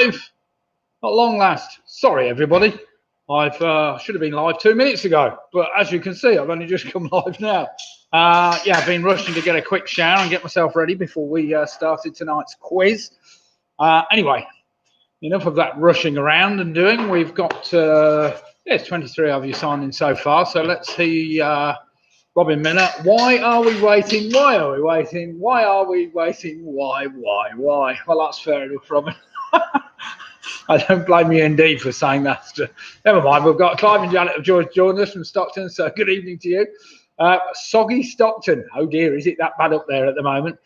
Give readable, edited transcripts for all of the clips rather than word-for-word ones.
live at long last. Sorry, everybody. I've should have been live 2 minutes ago, but as you can see, I've only just come live now. Yeah, I've been rushing to get a quick shower and get myself ready before we started tonight's quiz. Anyway, enough of that rushing around and doing. We've got there's 23 of you signed in so far, so let's see. Robin Miller, why are we waiting? Why are we waiting? Why are we waiting? Why? Well, that's fair enough, Robin. I don't blame you indeed for saying that. Never mind, we've got Clive and Janet of George joining us from Stockton, so good evening to you. Soggy Stockton. Oh dear, is it that bad up there at the moment?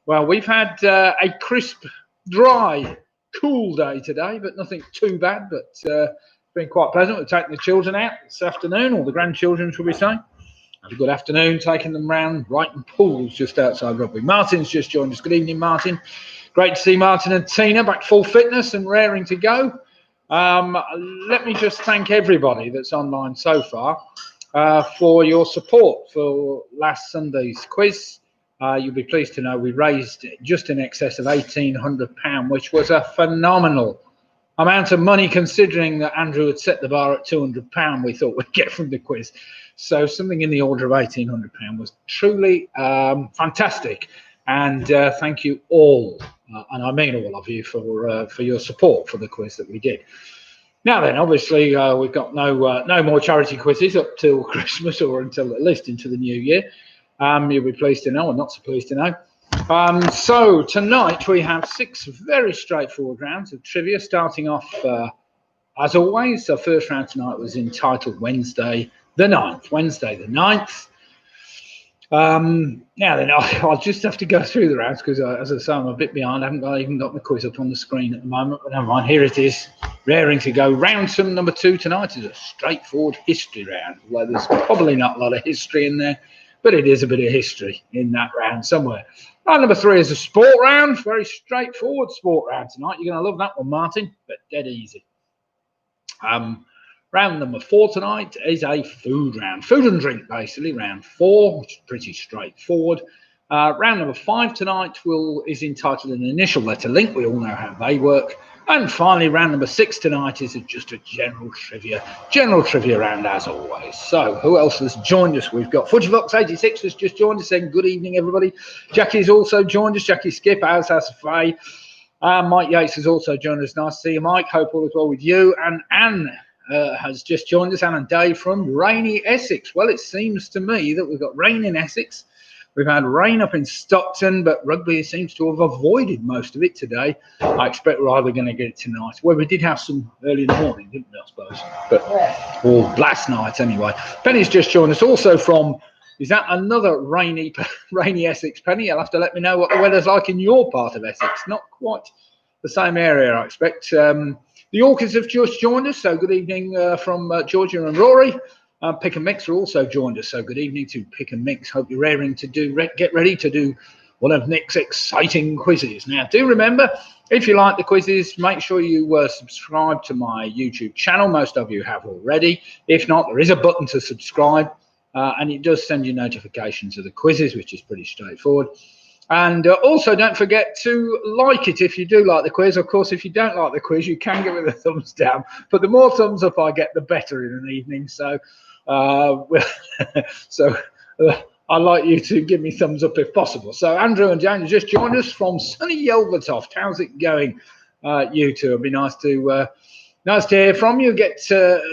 Well, we've had a crisp, dry, cool day today, but nothing too bad, but it's been quite pleasant. We're taking the children out this afternoon, or the grandchildren, shall we say. Have a good afternoon, taking them round Brighton Pools just outside Rugby. Martin's just joined us. Good evening, Martin. Great to see Martin and Tina back full fitness and raring to go. Let me just thank everybody that's online so far for your support for last Sunday's quiz. You'll be pleased to know we raised just in excess of £1,800, which was a phenomenal amount of money considering that Andrew had set the bar at £200 we thought we'd get from the quiz. So something in the order of £1,800 was truly fantastic. And thank you all, and I mean all of you, for your support for the quiz that we did. Now then, obviously, we've got no more charity quizzes up till Christmas or until at least into the new year. You'll be pleased to know, or not so pleased to know. So tonight we have 6 very straightforward rounds of trivia, starting off, as always. The first round tonight was entitled Wednesday the 9th. Now then, I'll just have to go through the rounds because, as I say, I'm a bit behind. I haven't even got the quiz up on the screen at the moment, but never mind. Here it is, raring to go. Round number 2 tonight is a straightforward history round, where there's probably not a lot of history in there, but it is a bit of history in that round somewhere. Round number 3 is a sport round, very straightforward sport round tonight. You're going to love that one, Martin, but dead easy. Round number 4 tonight is a food round. Food and drink, basically, round 4, which is pretty straightforward. Round number 5 tonight is entitled An Initial Letter Link. We all know how they work. And finally, round number 6 tonight is just a general trivia round, as always. So, who else has joined us? We've got FootieRound86 has just joined us, saying good evening, everybody. Jackie's also joined us. Jackie Skip, House Faye. Mike Yates has also joined us. Nice to see you, Mike. Hope all is well with you. And Anne has just joined us, Anne and Dave from rainy Essex. Well, it seems to me that we've got rain in Essex. We've had rain up in Stockton, but Rugby seems to have avoided most of it today. I expect we're either going to get it tonight. Well, we did have some early in the morning, didn't we, I suppose? But last night anyway. Penny's just joined us also from, is that another rainy Essex, Penny? You'll have to let me know what the weather's like in your part of Essex. Not quite the same area, I expect. The Orchids have just joined us, so good evening from Georgia and Rory. Pick and Mix are also joined us, so good evening to Pick and Mix. Hope you're raring to get ready to do one of Nick's exciting quizzes. Now, do remember, if you like the quizzes, make sure you subscribe to my YouTube channel. Most of you have already. If not, there is a button to subscribe, and it does send you notifications of the quizzes, which is pretty straightforward. And also, don't forget to like it if you do like the quiz. Of course, if you don't like the quiz, you can give it a thumbs down. But the more thumbs up I get, the better in an evening. So, I'd like you to give me thumbs up if possible. So, Andrew and Jane just joined us from sunny Yelvertoft. How's it going, you two? It'd be nice to hear from you.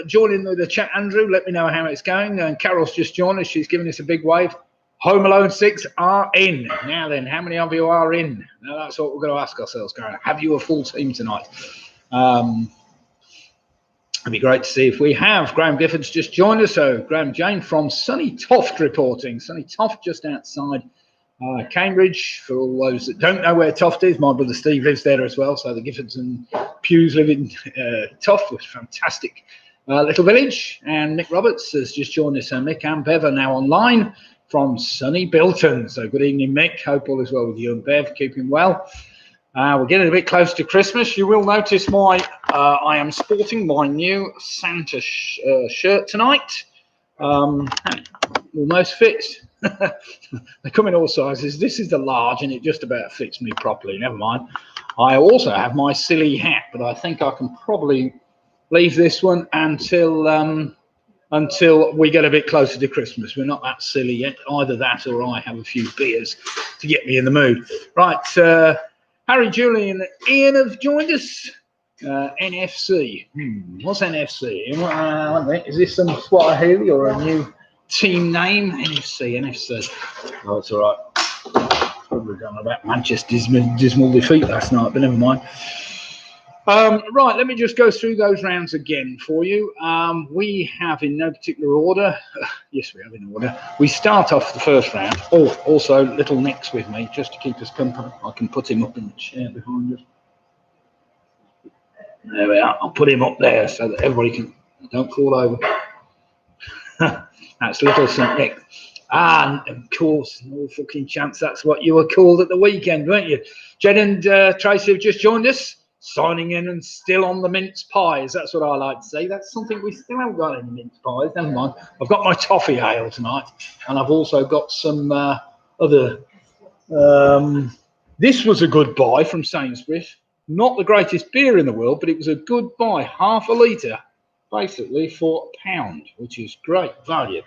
Join in with the chat, Andrew. Let me know how it's going. And Carol's just joined us. She's giving us a big wave. Home Alone 6 are in. Now then, how many of you are in? Now that's what we're going to ask ourselves, Karen. Have you a full team tonight? It'd be great to see if we have. Graham Gifford's just joined us. So Graham Jane from Sunny Toft reporting. Sunny Toft just outside Cambridge. For all those that don't know where Toft is, my brother Steve lives there as well. So the Giffords and Pews live in Toft, which is fantastic little village. And Mick Roberts has just joined us. So Mick and Bev are now online from sunny Bilton. So good evening, Mick. Hope all is well with you and Bev. Keeping well. We're getting a bit close to Christmas. You will notice I am sporting my new Santa shirt tonight. Almost fits. They come in all sizes. This is the large, and it just about fits me properly. Never mind. I also have my silly hat, but I think I can probably leave this one until we get a bit closer to Christmas. We're not that silly yet. Either that or I have a few beers to get me in the mood. Right, Harry, Julian, and Ian have joined us. NFC. What's NFC? Is this some Swahili or a new team name? NFC. Oh, it's all right. Probably done about Manchester's dismal defeat last night, but never mind. Right, let me just go through those rounds again for you. We have in no particular order. Yes, we have in order. We start off the first round. Oh, also, little Nick's with me, just to keep us company. I can put him up in the chair behind us. There we are. I'll put him up there so that everybody can... Don't fall over. That's little St. Nick. And, of course, no fucking chance that's what you were called at the weekend, weren't you? Jen and Tracy have just joined us. Signing in and still on the mince pies. That's what I like to say. That's something we still haven't got any mince pies. Never mind. I've got my toffee ale tonight, and I've also got some other. This was a good buy from Sainsbury's. Not the greatest beer in the world, but it was a good buy. Half a litre, basically, for £1, which is great value.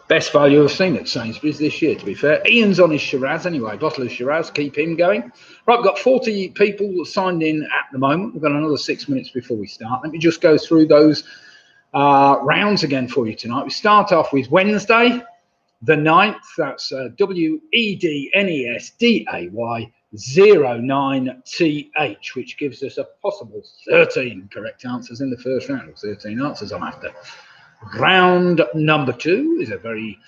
Best value I've seen at Sainsbury's this year, to be fair. Ian's on his Shiraz anyway, bottle of Shiraz, keep him going. Right, we've got 40 people signed in at the moment. We've got another 6 minutes before we start. Let me just go through those rounds again for you tonight. We start off with Wednesday, the 9th. That's WEDNESDAY09TH, which gives us a possible 13 correct answers in the first round. 13 answers I'm after. Round number 2 is a very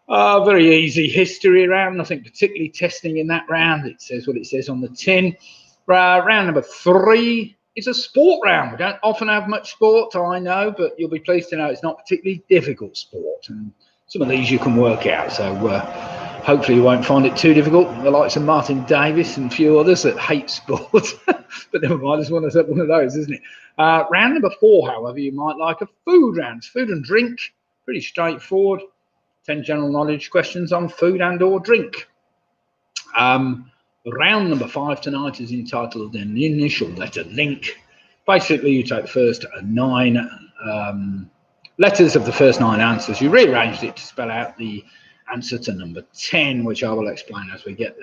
easy history round. Nothing particularly testing in that round. It says what it says on the tin. Round number 3 is a sport round. We don't often have much sport, I know, but you'll be pleased to know it's not particularly difficult sport. And some of these you can work out. So hopefully you won't find it too difficult. The likes of Martin Davis and a few others that hate sport. But never mind, it's one of those, isn't it? Round number 4, however, you might like a food round. It's food and drink, pretty straightforward. 10 general knowledge questions on food and or drink. Round number 5 tonight is entitled an initial letter link. Basically, you take the first 9 letters of the first 9 answers. You rearranged it to spell out the answer to number 10, which I will explain as we get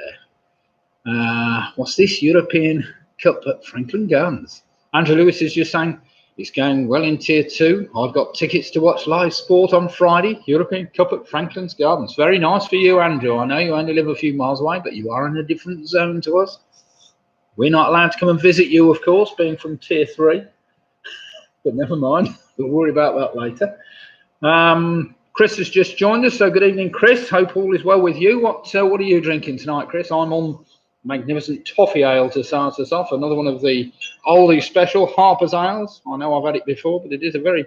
there. What's this? European Cup at Franklin Gardens. Andrew Lewis is just saying it's going well in Tier 2. I've got tickets to watch live sport on Friday. European Cup at Franklin's Gardens. Very nice for you, Andrew. I know you only live a few miles away, but you are in a different zone to us. We're not allowed to come and visit you, of course, being from Tier 3. But never mind. We'll worry about that later. Chris has just joined us. So good evening, Chris. Hope all is well with you. What are you drinking tonight, Chris? I'm on magnificent toffee ale to start us off. Another one of the oldie special Harper's ales. I know I've had it before, but it is a very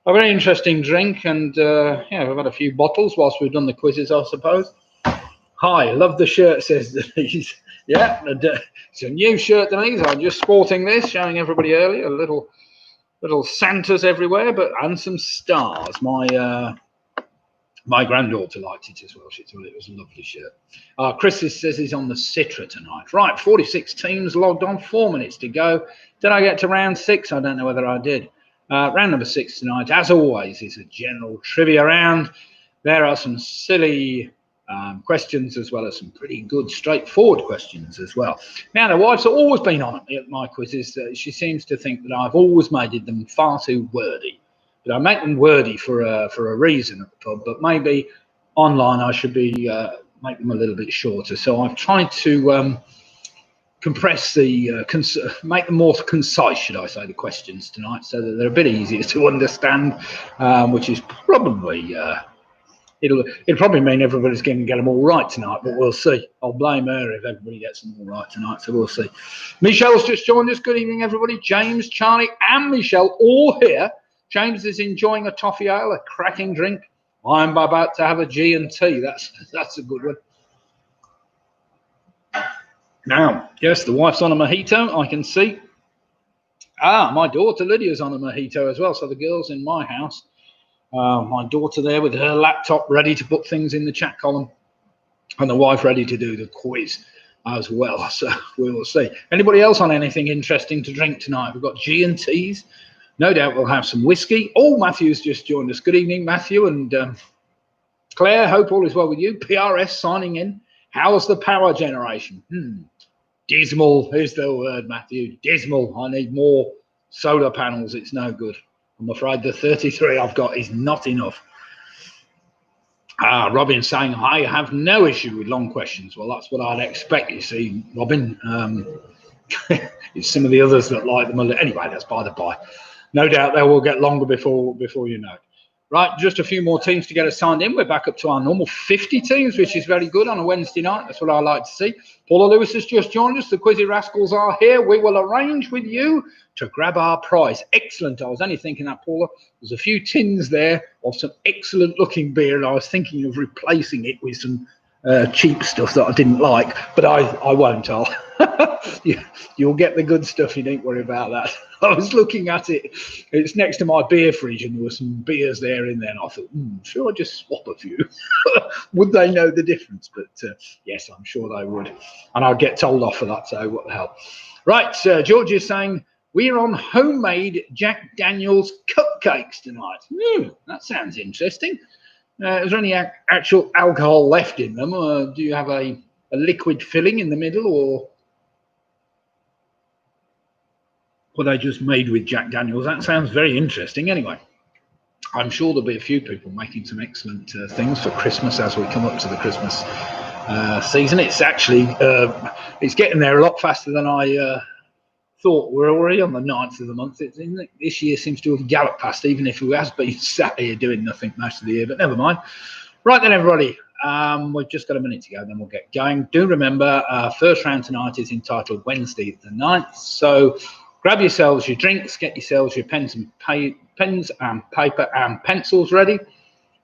interesting drink. And yeah, we've had a few bottles whilst we've done the quizzes, I suppose. Hi, love the shirt, says Denise. Yeah, it's a new shirt, Denise. I'm just sporting this, showing everybody earlier. Little Santas everywhere, and some stars. My granddaughter liked it as well. She thought it was a lovely shirt. Chris says he's on the Citra tonight. Right, 46 teams logged on, 4 minutes to go. Did I get to round 6? I don't know whether I did. Round number 6 tonight, as always, is a general trivia round. There are some silly questions as well as some pretty good straightforward questions as well. Now, the wife's always been on at my quizzes. She seems to think that I've always made them far too wordy. But I make them wordy for a reason at the pub, but maybe online I should be make them a little bit shorter. So I've tried to compress make them more concise, should I say, the questions tonight, so that they're a bit easier to understand, which is probably it'll probably mean everybody's going to get them all right tonight, but we'll see. I'll blame her if everybody gets them all right tonight, so we'll see. Michelle's just joined us. Good evening, everybody. James, Charlie, and Michelle all here. James is enjoying a toffee ale, a cracking drink. I'm about to have a G&T. That's a good one. Now, yes, the wife's on a mojito, I can see. My daughter Lydia's on a mojito as well. So the girls in my house, my daughter there with her laptop ready to put things in the chat column, and the wife ready to do the quiz. as well. So we will see. Anybody else on anything interesting to drink tonight? We've got G&Ts. No doubt we'll have some whiskey. Oh, Matthew's just joined us. Good evening, Matthew. And Claire, hope all is well with you. PRS signing in. How's the power generation? Dismal is the word, Matthew. Dismal. I need more solar panels. It's no good. I'm afraid the 33 I've got is not enough. Robin saying, I have no issue with long questions. Well, that's what I'd expect, you see, Robin. It's some of the others that like them. Anyway, that's by the by. No doubt they will get longer before you know it. Right, just a few more teams to get us signed in. We're back up to our normal 50 teams, which is very good on a Wednesday night. That's what I like to see. Paula Lewis has just joined us. The Quizzy Rascals are here. We will arrange with you to grab our prize. Excellent. I was only thinking that, Paula. There's a few tins there of some excellent looking beer, and I was thinking of replacing it with some cheap stuff that I didn't like, but I won't. You'll get the good stuff. You needn't worry about that. I was looking at it. It's next to my beer fridge, and there were some beers there in there, and I thought, should I just swap a few? Would they know the difference? But yes, I'm sure they would, and I'll get told off for that. So what the hell? Right, George is saying we're on homemade Jack Daniel's cupcakes tonight. That sounds interesting. Is there any actual alcohol left in them, or do you have a liquid filling in the middle, or were they just made with Jack Daniels? That sounds very interesting. Anyway, I'm sure there'll be a few people making some excellent things for Christmas as we come up to the Christmas season. It's actually it's getting there a lot faster than I thought. We're already on the 9th of the month. This year seems to have galloped past, even if we has been sat here doing nothing most of the year, but never mind. Right then, everybody, we've just got a minute to go, then we'll get going. Do remember, first round tonight is entitled Wednesday the 9th, so grab yourselves your drinks, get yourselves your pens and paper and pencils ready,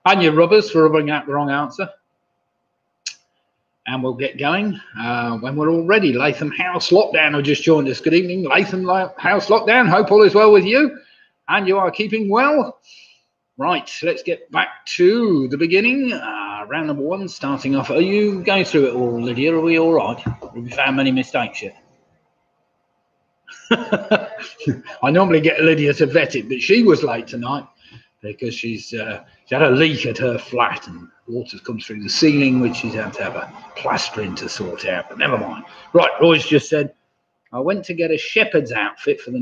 and your rubbers for rubbing out the wrong answer. And we'll get going when we're all ready. Latham House Lockdown have just joined us. Good evening, Latham House Lockdown. Hope all is well with you and you are keeping well. Right, let's get back to the beginning. Round number 1, starting off. Are you going through it all, Lydia? Are we all right? Have we found many mistakes yet? I normally get Lydia to vet it, but she was late tonight because she had a leak at her flat and water's come through the ceiling, which she's had to have a plastering to sort out, but never mind. Right, Roy's just said, I went to get a shepherd's outfit for the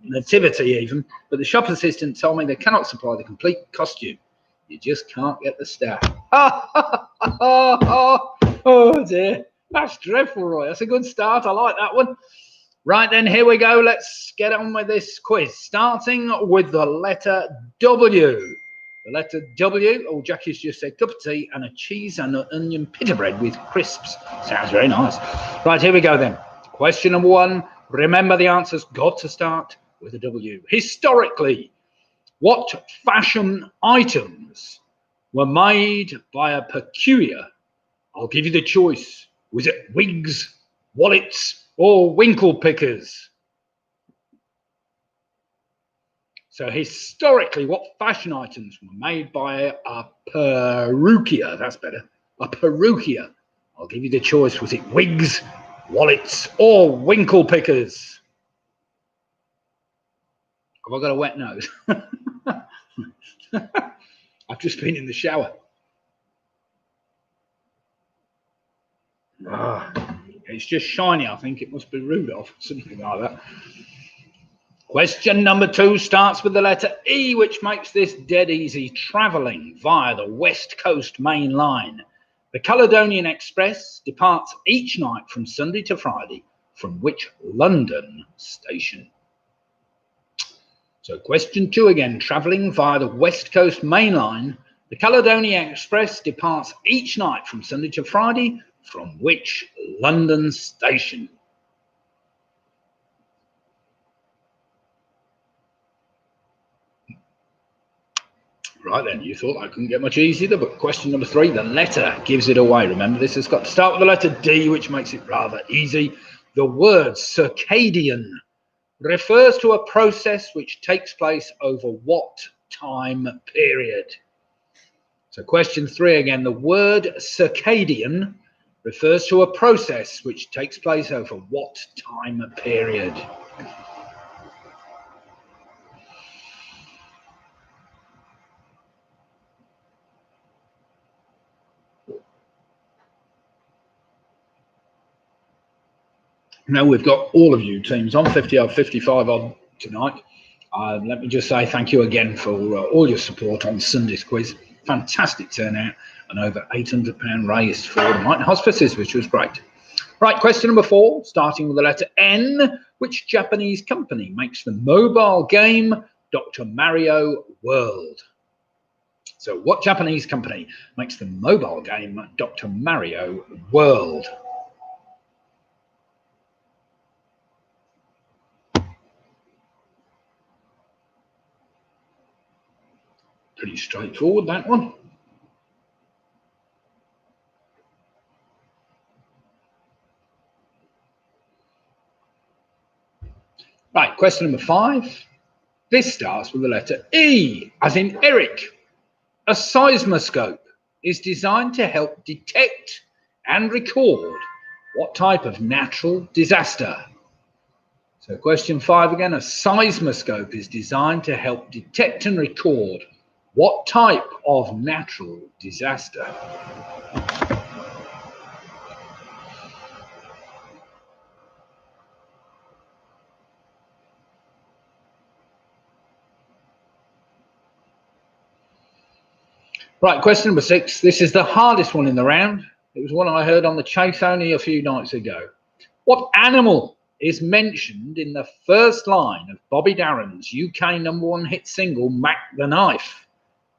nativity but the shop assistant told me they cannot supply the complete costume. You just can't get the staff. Oh dear, that's dreadful, Roy. That's a good start. I like that one. Right then, here we go. Let's get on with this quiz, starting with the letter W. The letter W. Oh, Jackie's just said cup of tea and a cheese and onion pita bread with crisps. Sounds very nice. Right, here we go then. Question number 1. Remember, the answer's got to start with a W. Historically, what fashion items were made by a peculiar? I'll give you the choice. Was it wigs, wallets, or winkle pickers? So historically, what fashion items were made by a perruquier? That's better. A perruquier. I'll give you the choice. Was it wigs, wallets, or winkle pickers? Have I got a wet nose? I've just been in the shower. It's just shiny. I think it must be Rudolph, something like that. Question number 2 starts with the letter E, which makes this dead easy. Travelling via the West Coast Main Line, the Caledonian Express departs each night from Sunday to Friday from which London station? So question 2 again. Travelling via the West Coast Main Line, the Caledonian Express departs each night from Sunday to Friday from which London station? Right then, you thought I couldn't get much easier, but question number 3, the letter gives it away. Remember, this has got to start with the letter D, which makes it rather easy. The word circadian refers to a process which takes place over what time period? So question 3 again, the word circadian refers to a process which takes place over what time period? Now we've got all of you teams on, 50 odd, 55 odd tonight. Let me just say thank you again for all your support on Sunday's quiz. Fantastic turnout and over £800 raised for the Mighty Hospices, which was great. Right, question number 4, starting with the letter N. Which Japanese company makes the mobile game Dr. Mario World? So what Japanese company makes the mobile game Dr. Mario World? Pretty straightforward, that one. Right, question number 5. This starts with the letter E, as in Eric. A seismoscope is designed to help detect and record what type of natural disaster? So question 5 again, a seismoscope is designed to help detect and record what type of natural disaster? Right, question number 6. This is the hardest one in the round. It was one I heard on the chase only a few nights ago. What animal is mentioned in the first line of Bobby Darin's UK #1 hit single, Mac the Knife?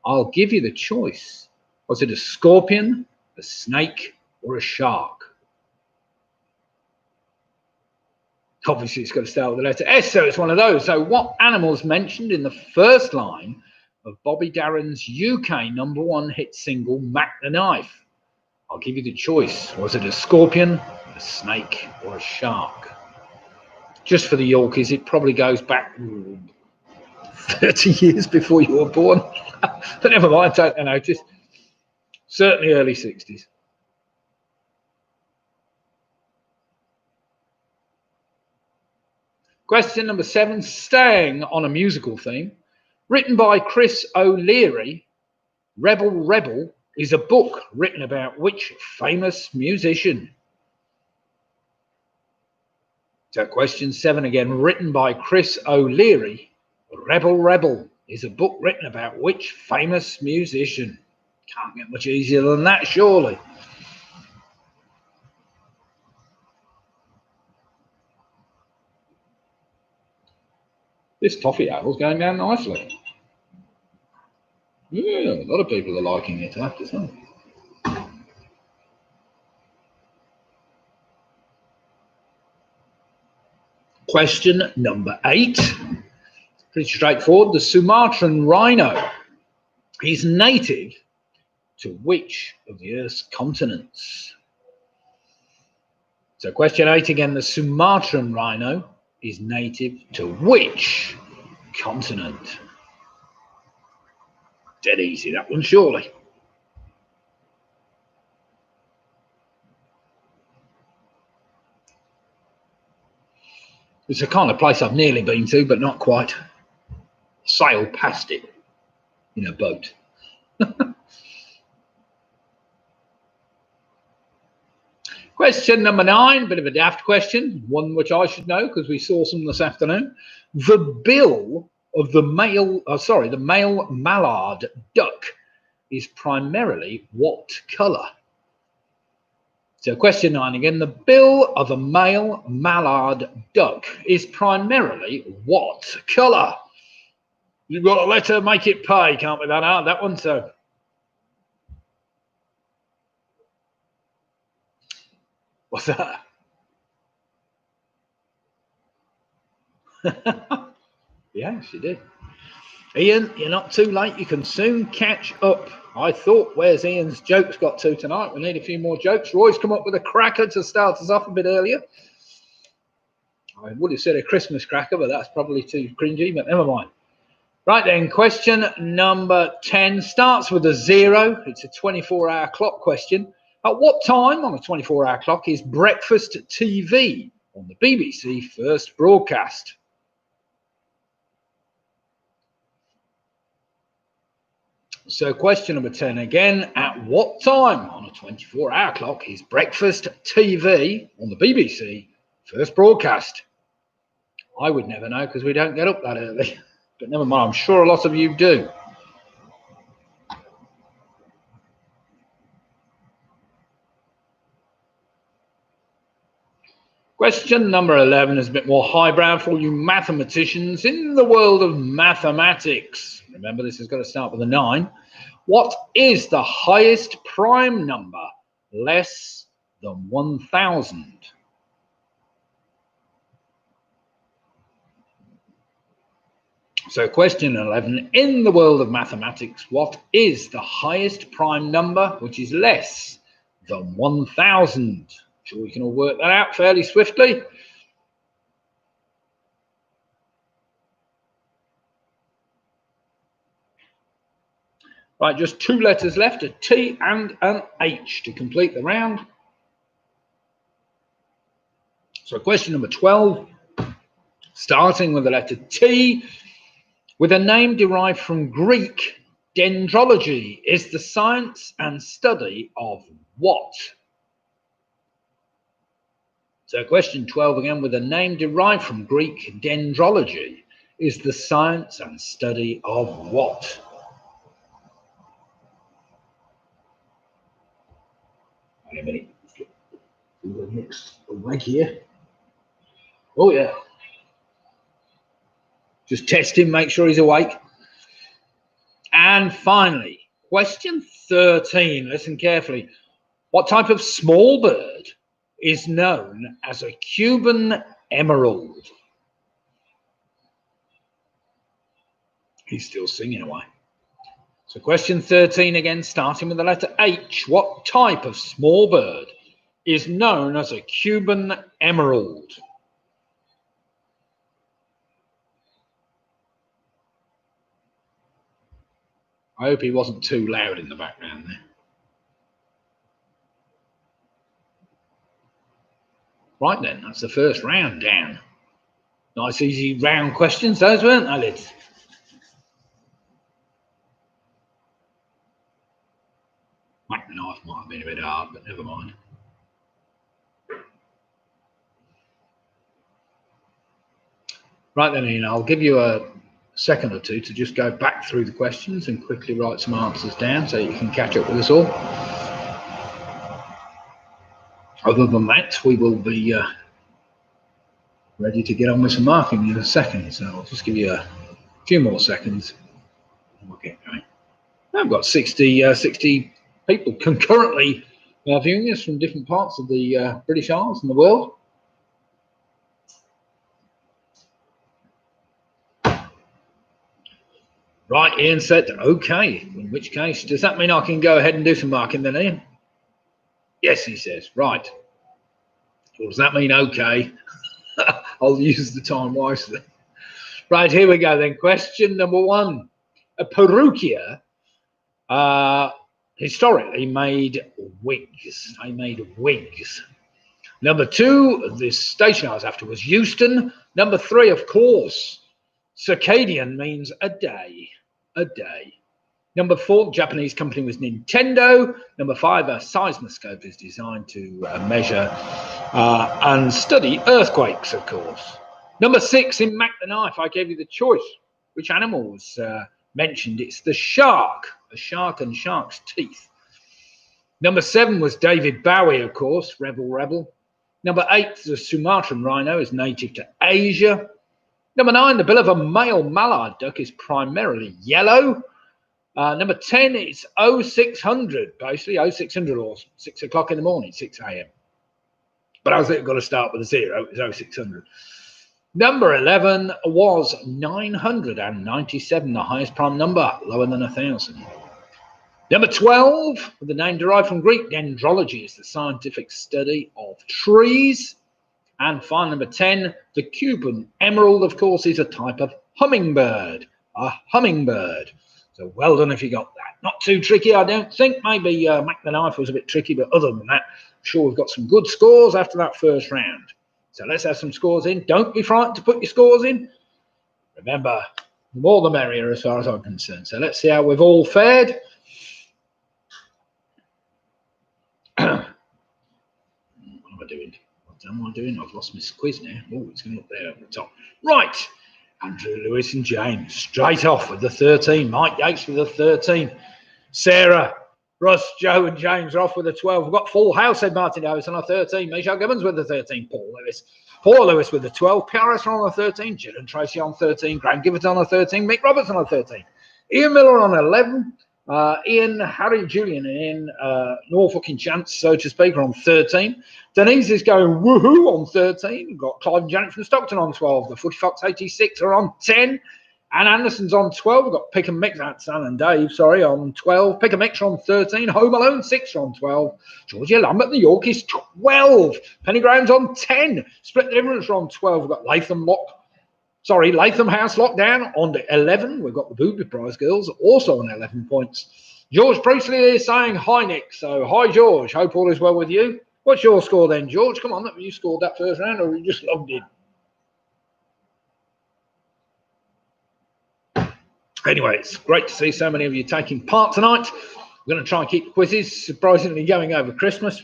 I'll give you the choice. Was it a scorpion, a snake, or a shark? Obviously, it's got to start with the letter S, so it's one of those. So what animal's mentioned in the first line of Bobby Darin's UK #1 hit single, Mac the Knife? I'll give you the choice. Was it a scorpion, a snake, or a shark? Just for the Yorkies, it probably goes back 30 years before you were born. But never mind, don't notice. Certainly early 60s. Question number 7, staying on a musical theme. Written by Chris O'Leary, Rebel Rebel is a book written about which famous musician? So question 7 again, written by Chris O'Leary, Rebel Rebel is a book written about which famous musician? Can't get much easier than that, surely. This toffee apple's going down nicely. Yeah, a lot of people are liking it, I have to say. Question number 8. Pretty straightforward. The Sumatran rhino is native to which of the Earth's continents? So question 8 again, the Sumatran rhino is native to which continent? Dead easy, that one, surely. It's a kind of place I've nearly been to, but not quite. Sailed past it in a boat. Question number 9, bit of a daft question, one which I should know because we saw some this afternoon. The bill of the male mallard duck is primarily what colour? So question 9 again, the bill of a male mallard duck is primarily what colour? You've got to let her make it pay, can't we, that hard, that one, so. What's that? Yeah, she did. Ian, you're not too late. You can soon catch up. I thought, where's Ian's jokes got to tonight? We need a few more jokes. Roy's come up with a cracker to start us off a bit earlier. I would have said a Christmas cracker, but that's probably too cringy, but never mind. Right then, question number 10 starts with a 0. It's a 24-hour clock question. At what time on a 24-hour clock is breakfast TV on the BBC first broadcast? So question number 10 again. At what time on a 24-hour clock is breakfast TV on the BBC first broadcast? I would never know because we don't get up that early. But never mind, I'm sure a lot of you do. Question number 11 is a bit more highbrow for all you mathematicians in the world of mathematics. Remember, this has got to start with a 9. What is the highest prime number less than 1,000? So question 11, in the world of mathematics, what is the highest prime number which is less than 1,000? Sure we can all work that out fairly swiftly. Right, just 2 letters left, a T and an H to complete the round. So question number 12, starting with the letter T, with a name derived from Greek, dendrology is the science and study of what? So question 12 again, with a name derived from Greek, dendrology is the science and study of what? Wait a minute. Nick's awake here. Oh yeah. Just test him, make sure he's awake. And finally, question 13. Listen carefully. What type of small bird is known as a Cuban emerald? He's still singing away. So question 13 again, starting with the letter H. What type of small bird is known as a Cuban emerald? I hope he wasn't too loud in the background there. Right then, that's the first round down. Nice easy round questions, those weren't they, Liz? Whack the knife might have been a bit hard, but never mind. Right then, Ian, I'll give you a second or two to just go back through the questions and quickly write some answers down so you can catch up with us all. Other than that, we will be ready to get on with some marking in a second. So I'll just give you a few more seconds and we'll get going. I've got 60 people concurrently viewing us from different parts of the British Isles and the world. Right, Ian said, okay. In which case, does that mean I can go ahead and do some marking then, Ian? Yes, he says. Right. Well, does that mean okay? I'll use the time wisely. Right, here we go then. Question number 1. A perruquier historically made wigs. They made wigs. Number 2, the station I was after was Euston. Number 3, of course, circadian means a day. A day. Number 4, Japanese company was Nintendo. Number 5, a seismoscope is designed to measure and study earthquakes, of course. Number 6, in Mac the Knife, I gave you the choice. Which animal was mentioned? It's the shark. A shark and shark's teeth. Number 7 was David Bowie, of course, Rebel. Number 8, the Sumatran rhino is native to Asia. Number 9, the bill of a male mallard duck is primarily yellow. Number 10, it's 0600, basically 0600 or 6 o'clock in the morning, 6 a.m. But I was got to start with a 0, it's 0600. Number 11 was 997, the highest prime number, lower than 1,000. Number 12, with the name derived from Greek, dendrology is the scientific study of trees. And final number 10, the Cuban emerald, of course, is a type of hummingbird. A hummingbird. So well done if you got that. Not too tricky, I don't think. Maybe Mac the Knife was a bit tricky, but other than that, I'm sure we've got some good scores after that first round. So let's have some scores in. Don't be frightened to put your scores in. Remember, the more the merrier as far as I'm concerned. So let's see how we've all fared. What am I doing? What am I doing? I've lost my quiz now. Oh, it's going up there at the top. Right. Andrew, Lewis and James straight off with the 13. Mike Yates with the 13. Sarah, Russ, Joe and James are off with the 12. We've got full house, said Martin Davis on a 13. Michelle Gibbons with the 13. Paul Lewis with the 12. Paris on a 13. Jill and Tracy on 13. Graham Gibbons on a 13. Mick Roberts on a 13. Ian Miller on 11. Ian, Harry, Julian, and Ian, Norfolk in chance, so to speak, are on 13. Denise is going woohoo on 13. We've got Clive and Janet from Stockton on 12. The Footy Fox 86 are on 10. Anne Anderson's on 12. We've got Pick and Mix, that's Anne and Dave, sorry, on 12. Pick and Mix on 13. Home Alone 6 on 12. Georgia Lambert, the York, is 12. Penny Graham's on 10. Split the Difference are on 12. We've got Latham House Lockdown on 11. We've got the Booby Prize Girls also on 11 points. George Priestley is saying hi, Nick. So hi, George. Hope all is well with you. What's your score then, George? Come on, have you scored that first round or you just logged in? Anyway, it's great to see so many of you taking part tonight. We're going to try and keep the quizzes surprisingly going over Christmas.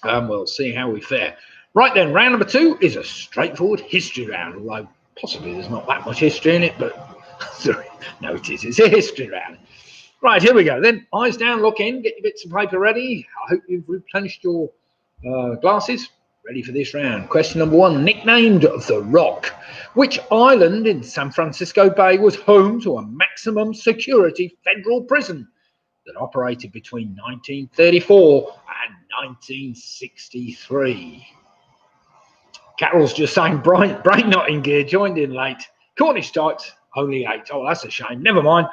We'll see how we fare. Right then, round number 2 is a straightforward history round, although possibly there's not that much history in it, but sorry, no, it is. It's a history round. Right, here we go. Then eyes down, look in, get your bits of paper ready. I hope you've replenished your glasses. Ready for this round. Question number 1, nicknamed The Rock. Which island in San Francisco Bay was home to a maximum security federal prison that operated between 1934 and 1963? Carol's just saying, brain not in gear, joined in late. Cornish types, only 8. Oh, that's a shame. Never mind.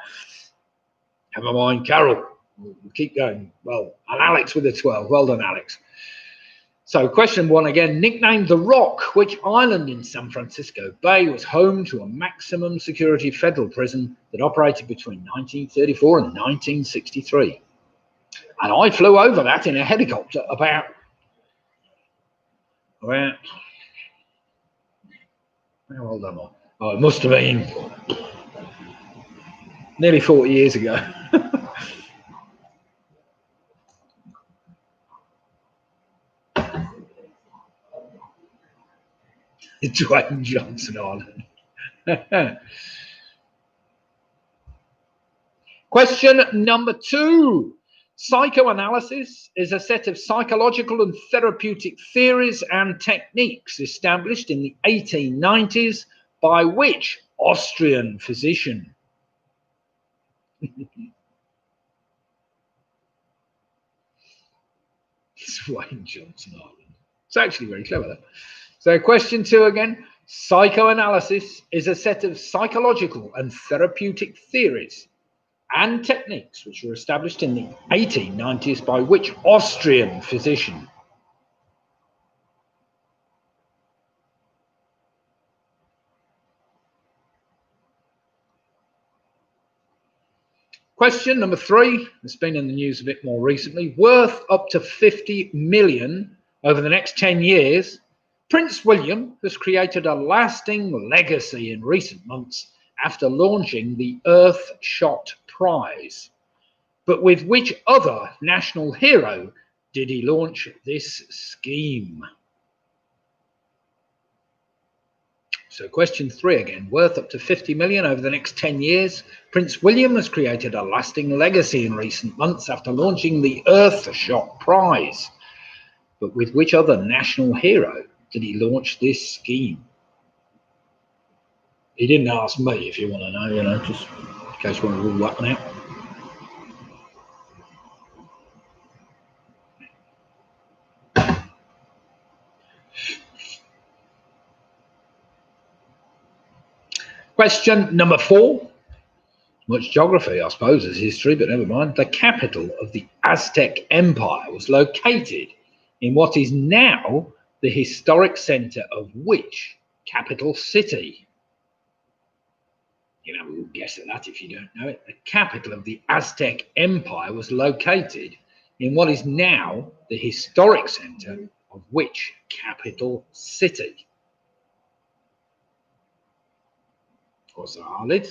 Never mind, Carol. We'll keep going. Well, and Alex with a 12. Well done, Alex. So question 1 again. Nicknamed The Rock, which island in San Francisco Bay was home to a maximum security federal prison that operated between 1934 and 1963? And I flew over that in a helicopter about how old am I? Oh, it must have been nearly 40 years ago. Dwayne Johnson Island. Question number 2. Psychoanalysis is a set of psychological and therapeutic theories and techniques established in the 1890s by which Austrian physician? It's Dwayne Johnson Island. It's actually very clever, though. So question 2 again. Psychoanalysis is a set of psychological and therapeutic theories and techniques which were established in the 1890s by which Austrian physician? Question number 3. It's been in the news a bit more recently. Worth up to 50 million over the next 10 years, Prince William has created a lasting legacy in recent months after launching the Earthshot Prize. But with which other national hero did he launch this scheme? So question 3 again. Worth up to 50 million over the next 10 years, Prince William has created a lasting legacy in recent months after launching the Earthshot Prize. But with which other national hero did he launch this scheme? He didn't ask me, if you want to know, just in case you want to rule that one out. Question number 4. Much geography, I suppose, as history, but never mind. The capital of the Aztec Empire was located in what is now the historic center of which capital city? You know, we'll guess at that if you don't know it. The capital of the Aztec Empire was located in what is now the historic center of which capital city? What's that, Khalid?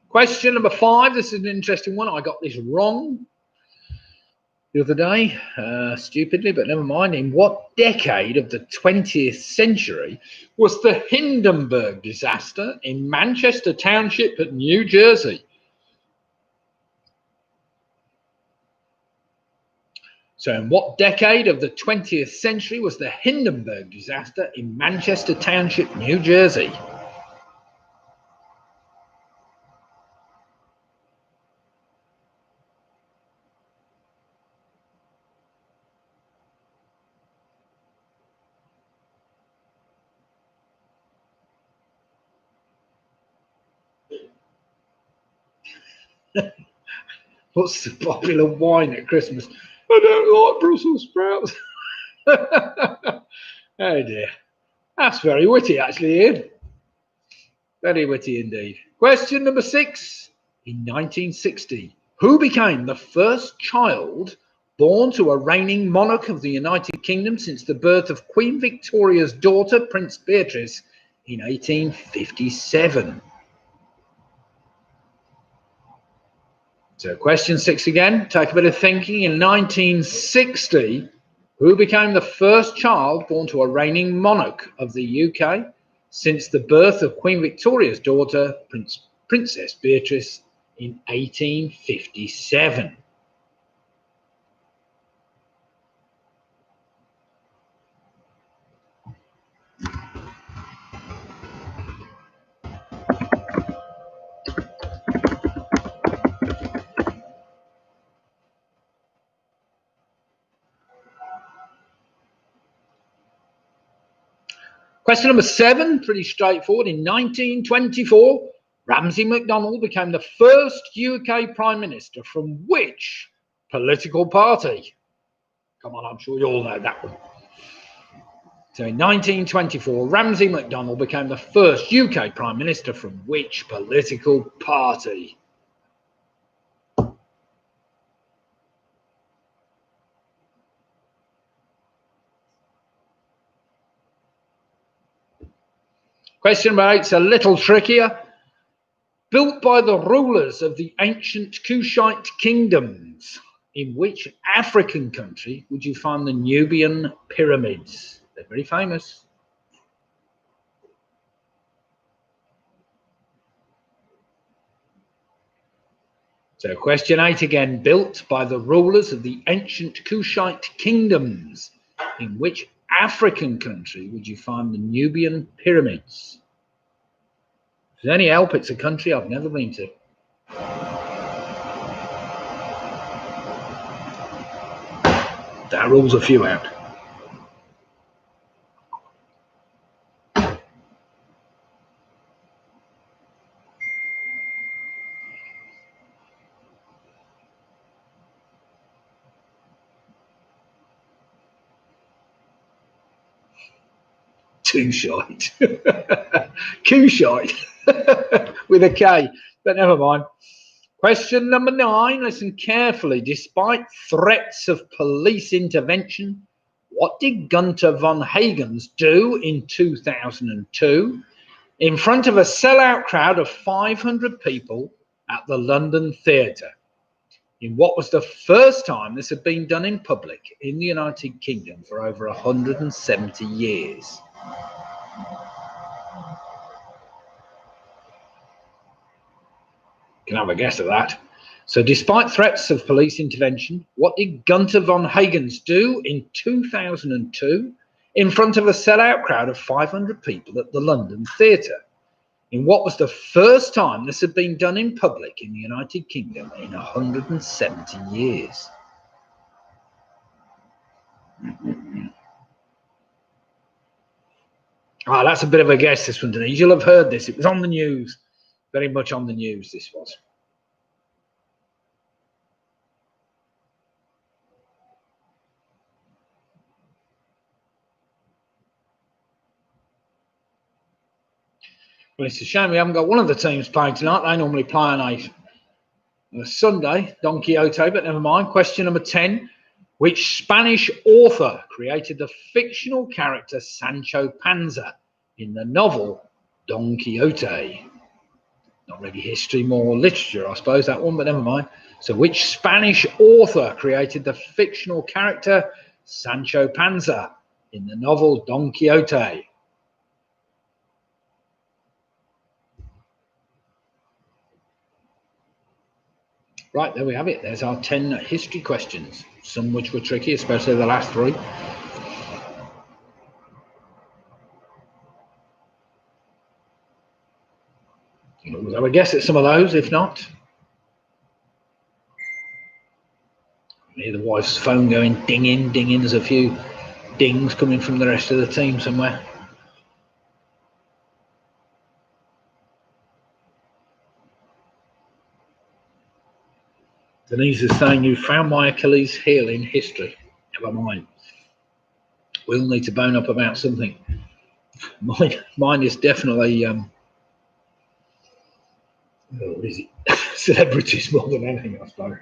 Question number 5. This is an interesting one. I got this wrong the other day, stupidly, but never mind. In what decade of the 20th century was the Hindenburg Disaster in Manchester Township at New Jersey? So in what decade of the 20th century was the Hindenburg Disaster in Manchester Township, New Jersey? What's the popular wine at Christmas? I don't like Brussels sprouts. Oh dear. That's very witty, actually, Ian. Very witty indeed. Question number 6. In 1960, who became the first child born to a reigning monarch of the United Kingdom since the birth of Queen Victoria's daughter, Princess Beatrice, in 1857? So question 6 again, take a bit of thinking. In 1960, who became the first child born to a reigning monarch of the UK since the birth of Queen Victoria's daughter, Princess Beatrice, in 1857? Question number 7, pretty straightforward. In 1924, Ramsay MacDonald became the first UK Prime Minister from which political party? Come on, I'm sure you all know that one. So in 1924, Ramsay MacDonald became the first UK Prime Minister from which political party? Question number 8 is a little trickier. Built by the rulers of the ancient Kushite kingdoms, in which African country would you find the Nubian pyramids? They're very famous. So question 8 again, built by the rulers of the ancient Kushite kingdoms, in which African country would you find the Nubian pyramids? If there's any help, it's a country I've never been to. That rules a few out. Kushite. Kushite with a K, but never mind. Question number 9, listen carefully. Despite threats of police intervention, what did Gunther von Hagens do in 2002 in front of a sellout crowd of 500 people at the London Theatre? In what was the first time this had been done in public in the United Kingdom for over 170 years? You can have a guess at that. So despite threats of police intervention, what did Gunther von Hagens do in 2002 in front of a sellout crowd of 500 people at the London Theatre? In what was the first time this had been done in public in the United Kingdom in 170 years? That's a bit of a guess, this one, Denise. You'll have heard this. It was on the news. Very much on the news, this was. Well, it's a shame we haven't got one of the teams playing tonight. They normally play on a Sunday, Don Quixote, but never mind. Question number 10. Which Spanish author created the fictional character Sancho Panzer in the novel Don Quixote? Not really history, more literature, I suppose, that one, but never mind. So which Spanish author created the fictional character Sancho Panza in the novel Don Quixote? Right, there we have it. There's our 10 history questions, some which were tricky, especially the last 3. I would guess at some of those, if not. I hear the wife's phone going ding-in, ding-in. There's a few dings coming from the rest of the team somewhere. Denise is saying, you found my Achilles heel in history. Never mind. We'll need to bone up about something. Mine is definitely, what is it? Celebrities more than anything, I suppose.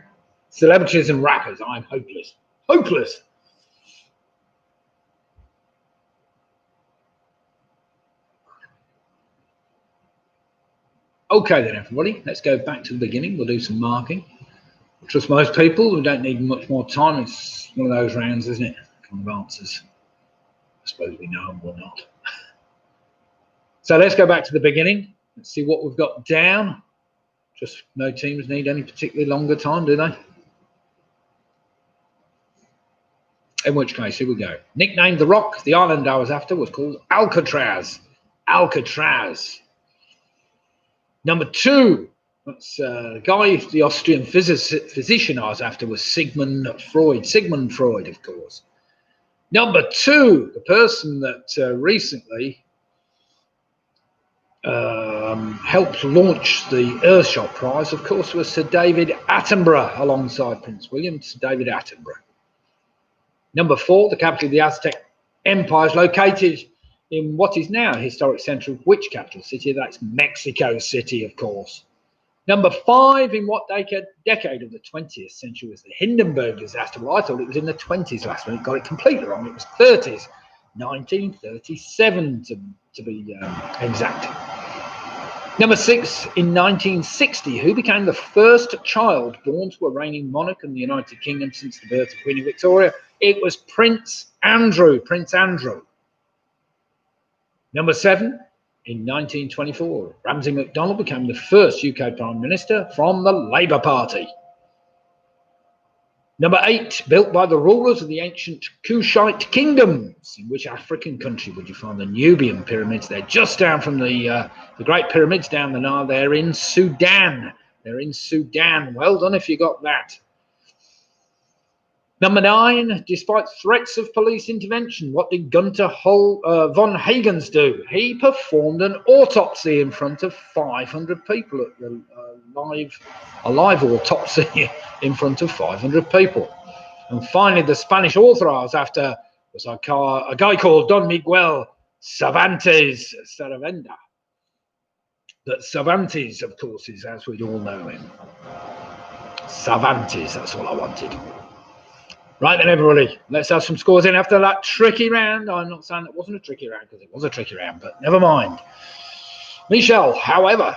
Celebrities and rappers. I'm hopeless. Hopeless. Okay then, everybody. Let's go back to the beginning. We'll do some marking. I trust most people. We don't need much more time. It's one of those rounds, isn't it? Kind of answers. I suppose we know them or not. So let's go back to the beginning. Let's see what we've got down. Just no teams need any particularly longer time, do they? In which case, here we go. Nicknamed The Rock, the island I was after was called Alcatraz. Alcatraz. Number 2, that's the guy, the Austrian physician I was after was Sigmund Freud. Sigmund Freud, of course. Number 2, the person that recently helped launch the Earthshot Prize, of course, was Sir David Attenborough, alongside Prince William, Sir David Attenborough. Number 4, the capital of the Aztec Empire is located in what is now a historic centre of which capital city? That's Mexico City, of course. Number 5, in what decade of the 20th century was the Hindenburg Disaster? Well, I thought it was in the 20s last week. Got it completely wrong. It was 30s. 1937 to be exact. Number 6, in 1960, who became the first child born to a reigning monarch in the United Kingdom since the birth of Queen Victoria? It was Prince Andrew. Prince Andrew. Number 7, in 1924, Ramsay MacDonald became the first UK Prime Minister from the Labour Party. Number 8, built by the rulers of the ancient Kushite kingdoms. In which African country would you find the Nubian pyramids? They're just down from the Great Pyramids down the Nile. They're in Sudan. They're in Sudan. Well done if you got that. Number 9, despite threats of police intervention, what did Gunther von Hagens do? He performed an autopsy in front of 500 people at the a live autopsy in front of 500 people. And finally, the Spanish author I was after was a guy called Don Miguel Cervantes Saavedra. But Cervantes, of course, is as we'd all know him. Cervantes, that's all I wanted. Right then, everybody, let's have some scores in after that tricky round. I'm not saying it wasn't a tricky round because it was a tricky round, but never mind. Michelle, however,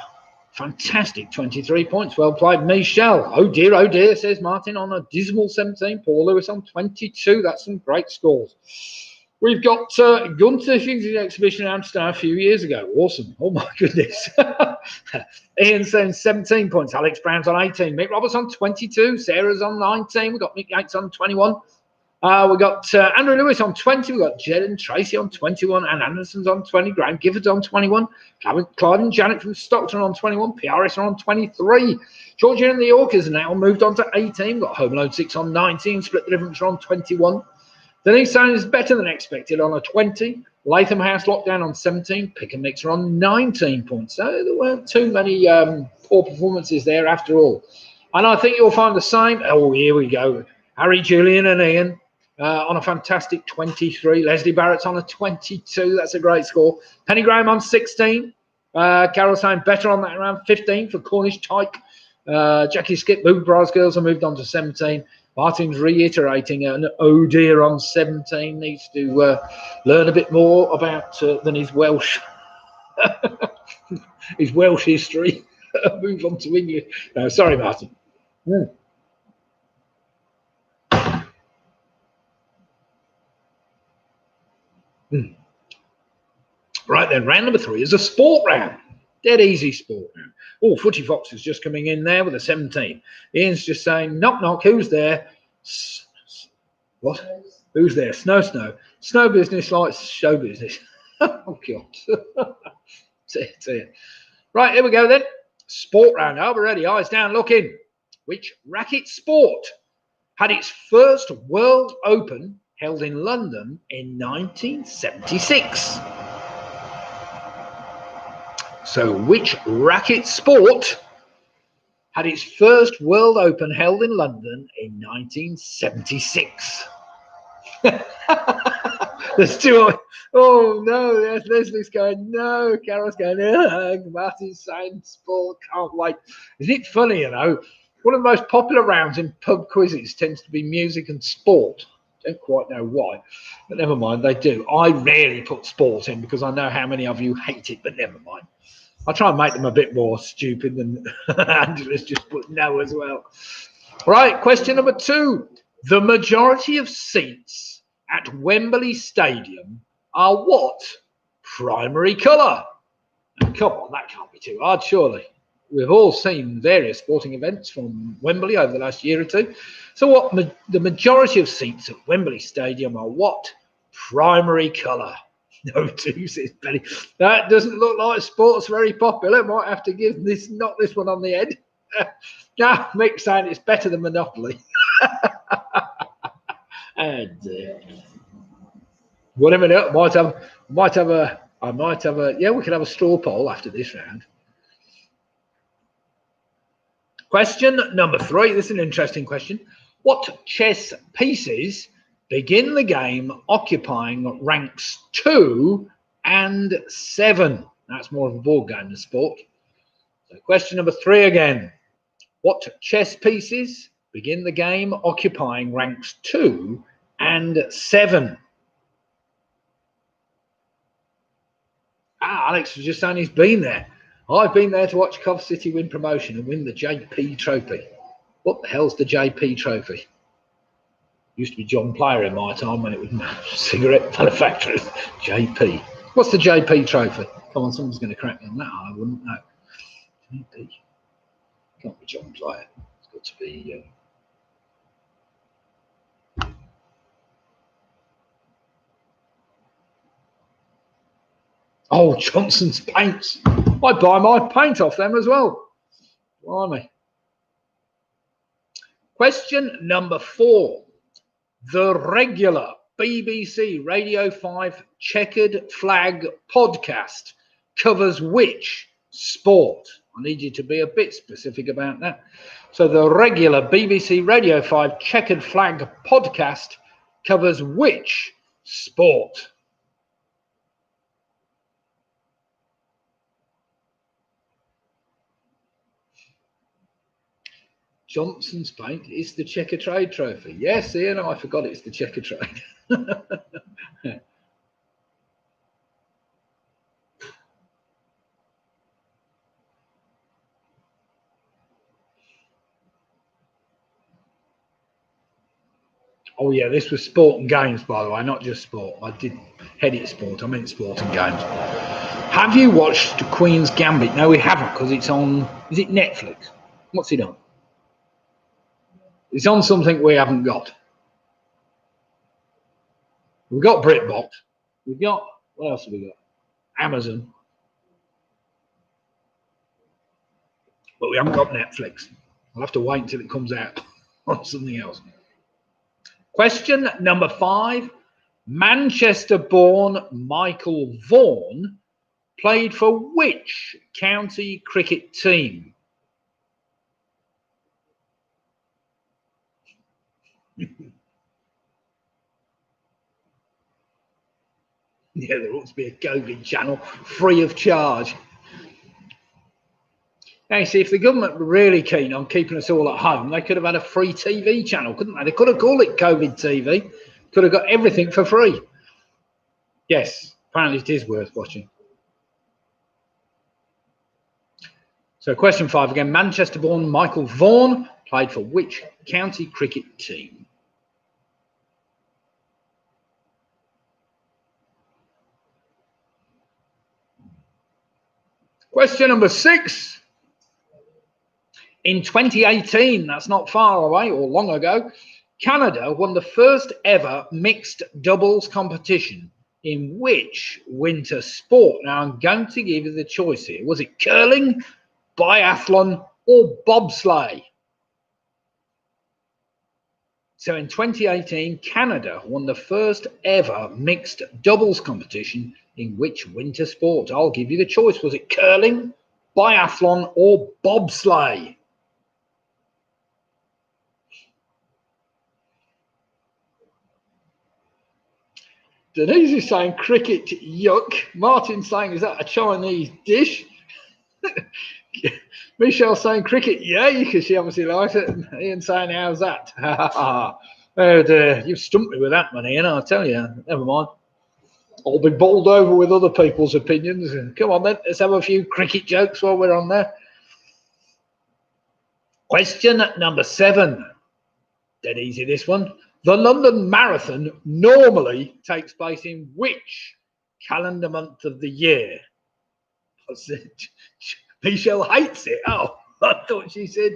fantastic 23 points. Well played, Michelle. Oh dear, says Martin on a dismal 17. Paul Lewis on 22. That's some great scores. We've got Gunther Hughes' exhibition in Amsterdam a few years ago. Awesome. Oh, my goodness. Ian saying 17 points. Alex Brown's on 18. Mick Roberts on 22. Sarah's on 19. We've got Mick Yates on 21. We've got Andrew Lewis on 20. We've got Jed and Tracy on 21. Anne Anderson's on 20. Graham Gifford's on 21. Clive and Janet from Stockton on 21. PRS are on 23. Georgia and the Yorkers are now moved on to 18. We've got Home Alone 6 on 19. Split the Difference are on 21. Denise Sound is better than expected on a 20. Latham House Lockdown on 17. Pick and Mix are on 19 points. So there weren't too many poor performances there after all. And I think you'll find the same. Oh, here we go. Harry, Julian and Ian on a fantastic 23. Leslie Barrett's on a 22. That's a great score. Penny Graham on 16. Carol saying better on that round. 15 for Cornish Tyke. Jackie Skip, Boobra's girls have moved on to 17. Martin's reiterating an oh dear on 17. Needs to learn a bit more about than his Welsh his Welsh history. Move on to English. No, sorry, Martin. Right then, round number 3 is a sport round. Dead easy sport round. Oh, Footy Fox is just coming in there with a 17. Ian's just saying, knock, knock, who's there? What? Who's there? Snow, snow. Snow business like show business. Oh, God. See. Right, here we go then. Sport round. Oh, we're ready. Eyes down, looking. Which racket sport had its first World Open held in London in 1976? So, which racket sport had its first World Open held in London in 1976? There's two. Oh no, there's Leslie's going, no. Carol's going, ugh. Martin's saying sport, can't wait. Isn't it funny, you know? One of the most popular rounds in pub quizzes tends to be music and sport. Don't quite know why, but never mind, they do. I rarely put sport in because I know how many of you hate it, but never mind. I try and make them a bit more stupid than Angela's just put no as well. Right, question number 2. The majority of seats at Wembley Stadium are what primary colour? Come on, that can't be too hard, surely. We've all seen various sporting events from Wembley over the last year or two. So what? The majority of seats at Wembley Stadium are what primary colour? No, 2, says Benny. That doesn't look like sport's very popular. Might have to give this, not this one on the head. Yeah, Mick's saying it's better than Monopoly. And wait a minute, I might have a, yeah, we could have a straw poll after this round. Question number 3. This is an interesting question. What chess pieces begin the game occupying ranks 2 and 7? That's more of a board game than sport. So question number 3 again. What chess pieces begin the game occupying ranks 2 and 7? Alex was just saying he's been there. I've been there to watch Cov City win promotion and win the JP Trophy. What the hell's the JP Trophy? Used to be John Player in my time when it was cigarette manufacturers. JP. What's the JP Trophy? Come on, someone's going to crack me on that. I wouldn't know. JP. Can't be John Player. It's got to be... Oh, Johnson's Paints. I buy my paint off them as well. Blimey. Question number 4. The regular BBC Radio 5 Checkered Flag podcast covers which sport? I need you to be a bit specific about that. So the regular BBC Radio 5 Checkered Flag podcast covers which sport? Johnson's Paint is the Checker Trade Trophy. Yes, Ian, I forgot it's the Checker Trade. Oh, yeah, this was sport and games, by the way, not just sport. I did head it sport. I meant sport and games. Have you watched Queen's Gambit? No, we haven't, because it's on... Is it Netflix? What's it on? It's on something we haven't got. We've got BritBox. We've got... What else have we got? Amazon. But we haven't got Netflix. I'll have to wait until it comes out on something else. Question number 5. Manchester-born Michael Vaughan played for which county cricket team? Yeah, there ought to be a Gogin channel free of charge. Now, you see, if the government were really keen on keeping us all at home, they could have had a free TV channel, couldn't they? They could have called it COVID TV. Could have got everything for free. Yes, apparently it is worth watching. So question 5 again. Manchester-born Michael Vaughan played for which county cricket team? Question number 6. In 2018, that's not far away or long ago, Canada won the first ever mixed doubles competition in which winter sport? Now, I'm going to give you the choice here. Was it curling, biathlon, or bobsleigh? So in 2018, Canada won the first ever mixed doubles competition in which winter sport? I'll give you the choice. Was it curling, biathlon, or bobsleigh? Denise is saying cricket, yuck. Martin's saying, is that a Chinese dish? Michelle's saying cricket, yay, because she obviously likes it. And Ian's saying, how's that? Oh dear, you've stumped me with that one, Ian, I'll tell you. Never mind. I'll be bowled over with other people's opinions. Come on then, let's have a few cricket jokes while we're on there. Question number 7. Dead easy, this one. The London Marathon normally takes place in which calendar month of the year? Michelle hates it. Oh, I thought she said,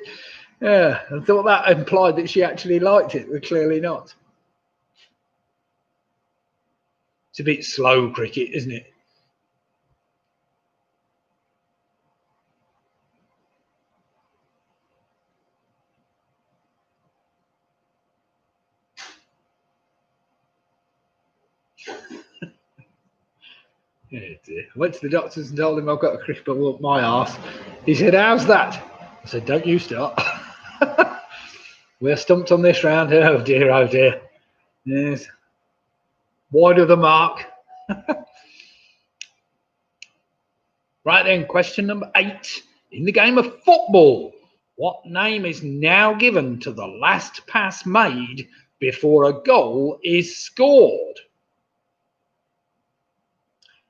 yeah, I thought that implied that she actually liked it, but clearly not. It's a bit slow cricket, isn't it? Yeah, dear. I went to the doctors and told him I've got a cricket ball up my arse. He said, how's that? I said, don't you start. We're stumped on this round. Oh dear, oh dear. Yes. Wide of the mark. Right then, question number 8. In the game of football, what name is now given to the last pass made before a goal is scored?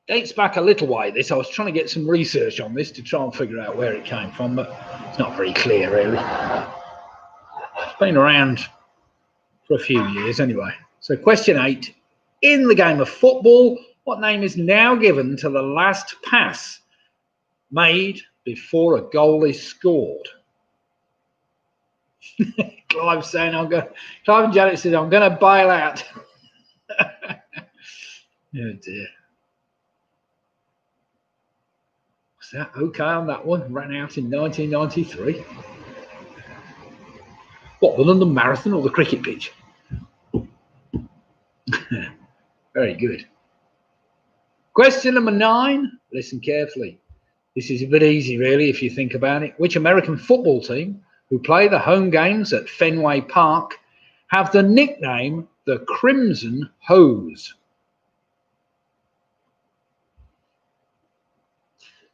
Dates back a little way, this. I was trying to get some research on this to try and figure out where it came from, but it's not very clear, really. It's been around for a few years anyway. So question 8. In the game of football, what name is now given to the last pass made before a goal is scored? Clive's saying, Clive and Janet said, I'm going to bail out. Oh dear. Was that okay on that one? Ran out in 1993. What, the London Marathon or the cricket pitch? Very good. Question number 9. Listen carefully. This is a bit easy, really, if you think about it. Which American football team who play the home games at Fenway Park have the nickname the Crimson Hose?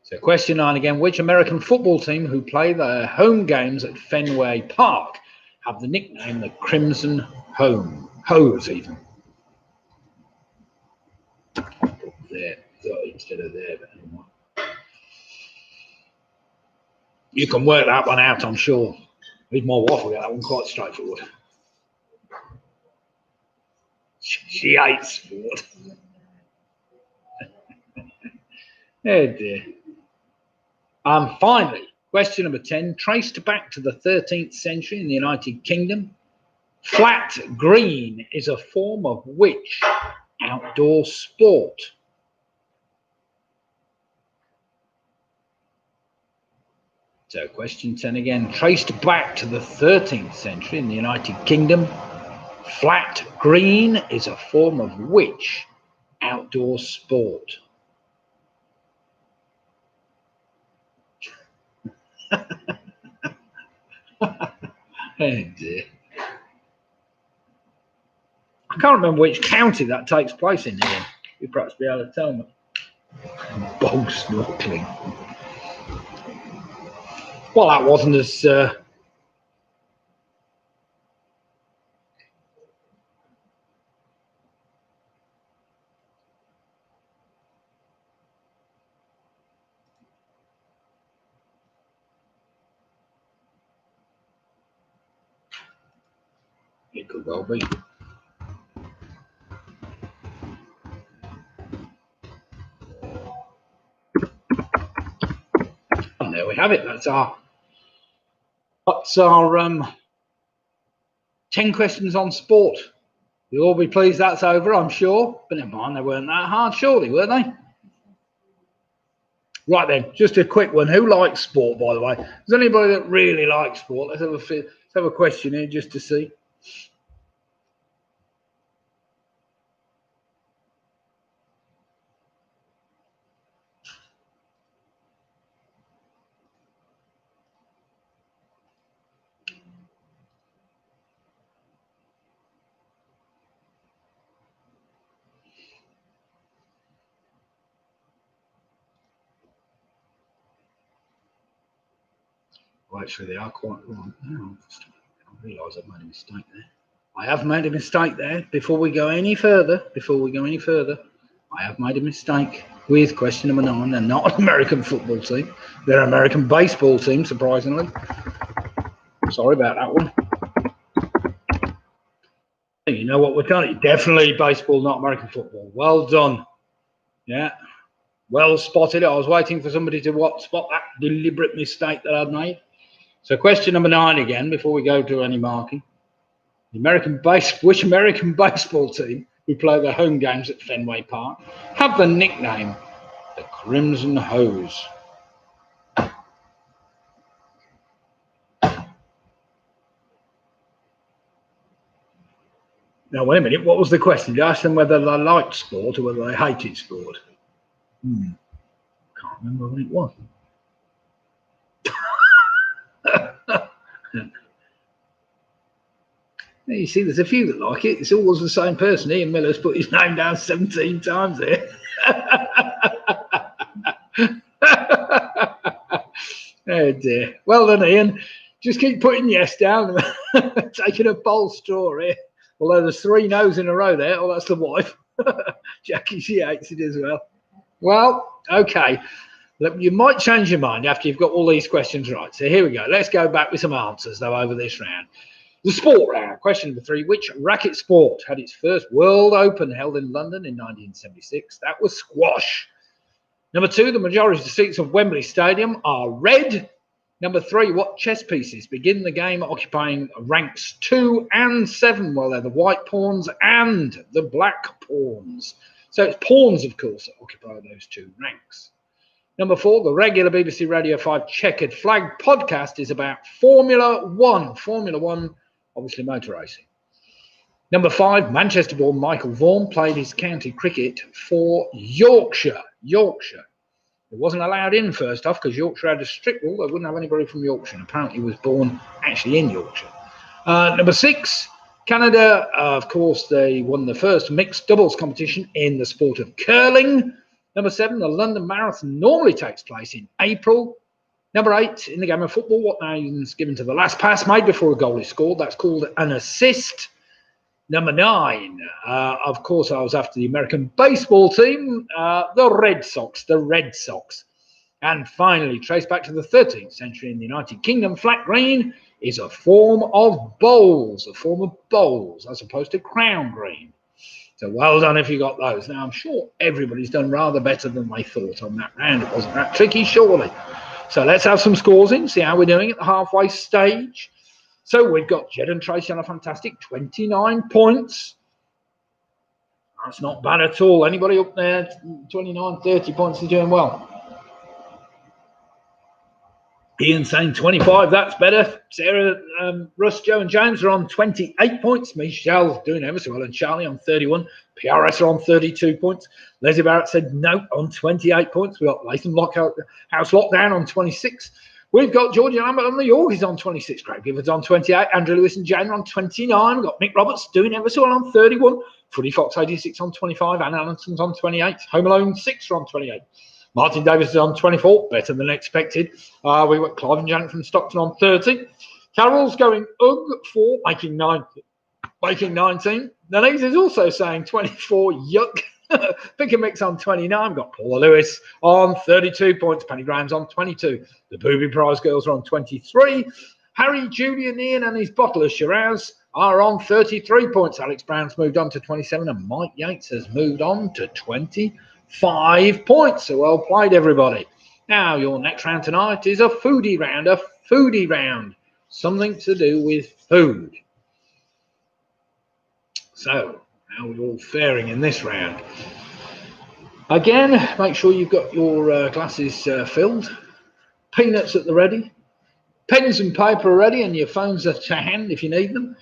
So question 9 again. Which American football team who play their home games at Fenway Park have the nickname the Crimson Hose even? There, instead of there, but anyway. You can work that one out, I'm sure. With my wife, will get that one quite straightforward. She hates sport. Oh dear. Finally, question number 10. Traced back to the 13th century in the United Kingdom, flat green is a form of which outdoor sport? So question 10 again. Traced back to the 13th century in the United Kingdom, flat green is a form of which outdoor sport? Oh dear. I can't remember which county that takes place in here. You'd perhaps be able to tell me. Bog snorkeling. Well, that wasn't as... it could well be. And there we have it. That's our 10 questions on sport. You'll all be pleased that's over, I'm sure. But never mind, they weren't that hard, surely, were they? Right then, just a quick one. Who likes sport, by the way? Is there anybody that really likes sport? Let's have a question here just to see. Well, actually, they are quite right. No, I realise I've made a mistake there. I have made a mistake there. Before we go any further, I have made a mistake with question number 9. They're not an American football team. They're an American baseball team, surprisingly. Sorry about that one. You know what we're talking? Definitely baseball, not American football. Well done. Yeah. Well spotted. I was waiting for somebody to spot that deliberate mistake that I'd made. So question number 9 again, before we go to any marking. Which American baseball team who play their home games at Fenway Park have the nickname the Crimson Hose? Now, wait a minute. What was the question? Did you ask them whether they liked sport or whether they hated sport? Can't remember what it was. You see, there's a few that like it. It's always the same person. Ian Miller's put his name down 17 times here. Oh dear. Well done, Ian. Just keep putting yes down. Taking a bold straw here. Although there's 3 no's in a row there. Oh, that's the wife. Jackie, she hates it as well. Well, okay. You might change your mind after you've got all these questions right. So here we go. Let's go back with some answers, though, over this round. The sport round. Question number 3. Which racket sport had its first World Open held in London in 1976? That was squash. Number 2. The majority of the seats of Wembley Stadium are red. Number 3. What chess pieces begin the game occupying ranks 2 and 7? Well, they're the white pawns and the black pawns. So it's pawns, of course, that occupy those 2 ranks. Number 4, the regular BBC Radio 5 Checkered Flag podcast is about Formula 1. Formula 1, obviously motor racing. Number 5, Manchester-born Michael Vaughan played his county cricket for Yorkshire. It wasn't allowed in first off because Yorkshire had a strict rule. They wouldn't have anybody from Yorkshire. And apparently he was born actually in Yorkshire. Number 6, Canada, of course, they won the first mixed doubles competition in the sport of curling. Number 7, the London Marathon normally takes place in April. Number 8, in the game of football, what name is given to the last pass made before a goal is scored? That's called an assist. Number 9, of course, I was after the American baseball team, the Red Sox. And finally, traced back to the 13th century in the United Kingdom, flat green is a form of bowls, as opposed to crown green. So well done if you got those. Now, I'm sure everybody's done rather better than they thought on that round. It wasn't that tricky, surely. So let's have some scores in, see how we're doing at the halfway stage. So we've got Jed and Tracy on a fantastic 29 points. That's not bad at all. Anybody up there, 29, 30 points is doing well. Ian saying 25, that's better. Sarah, Russ, Joe and James are on 28 points. Michelle's doing ever so well. And Charlie on 31. PRS are on 32 points. Leslie Barrett said no on 28 points. We've got Latham House Lockdown on 26. We've got Georgie Lambert on the Yorkies on 26. Craig Gifford's on 28. Andrew Lewis and Jane on 29. We've got Mick Roberts doing ever so well on 31. Footy Fox 86 on 25. Anne Allison's on 28. Home Alone 6 are on 28. Martin Davis is on 24, better than expected. We got Clive and Janet from Stockton on 30. Carol's going UG for making 19. Denise is also saying 24, yuck. Pick a Mix on 29. Got Paula Lewis on 32 points. Penny Graham's on 22. The Booby Prize girls are on 23. Harry, Julian, Ian and his bottle of Shiraz are on 33 points. Alex Brown's moved on to 27 and Mike Yates has moved on to 25 points. So well played, everybody. Now, your next round tonight is a foodie round. A foodie round. Something to do with food. So, how are we all faring in this round? Again, make sure you've got your glasses filled. Peanuts at the ready. Pens and paper ready and your phones at hand if you need them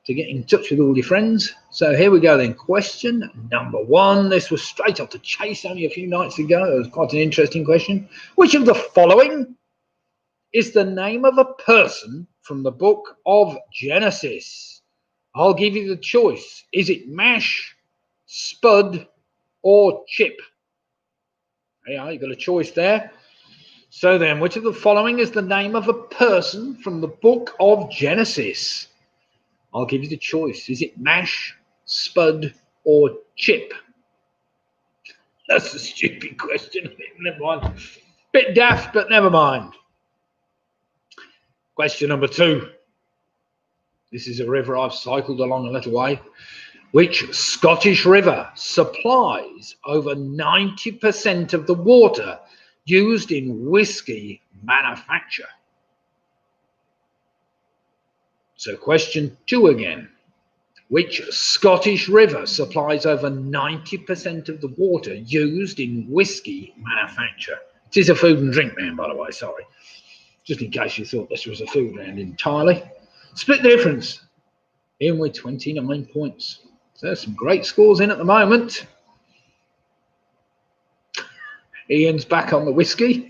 to get in touch with all your friends. So here we go then. Question number 1. This was straight off the chase only a few nights ago. It was quite an interesting question. Which of the following is the name of a person from the book of Genesis? I'll give you the choice. Is it Mash, Spud, or Chip? Yeah, you've got a choice there. So then, which of the following is the name of a person from the book of Genesis? I'll give you the choice. Is it Mash, Spud, or Chip? That's a stupid question. Never mind. Bit daft, but never mind. Question number 2. This is a river I've cycled along a little way. Which Scottish river supplies over 90% of the water used in whiskey manufacture? So question 2 again. Which Scottish river supplies over 90% of the water used in whiskey manufacture? It is a food and drink round, by the way, sorry. Just in case you thought this was a food round entirely. Split the difference. In with 29 points. So there's some great scores in at the moment. Ian's back on the whiskey.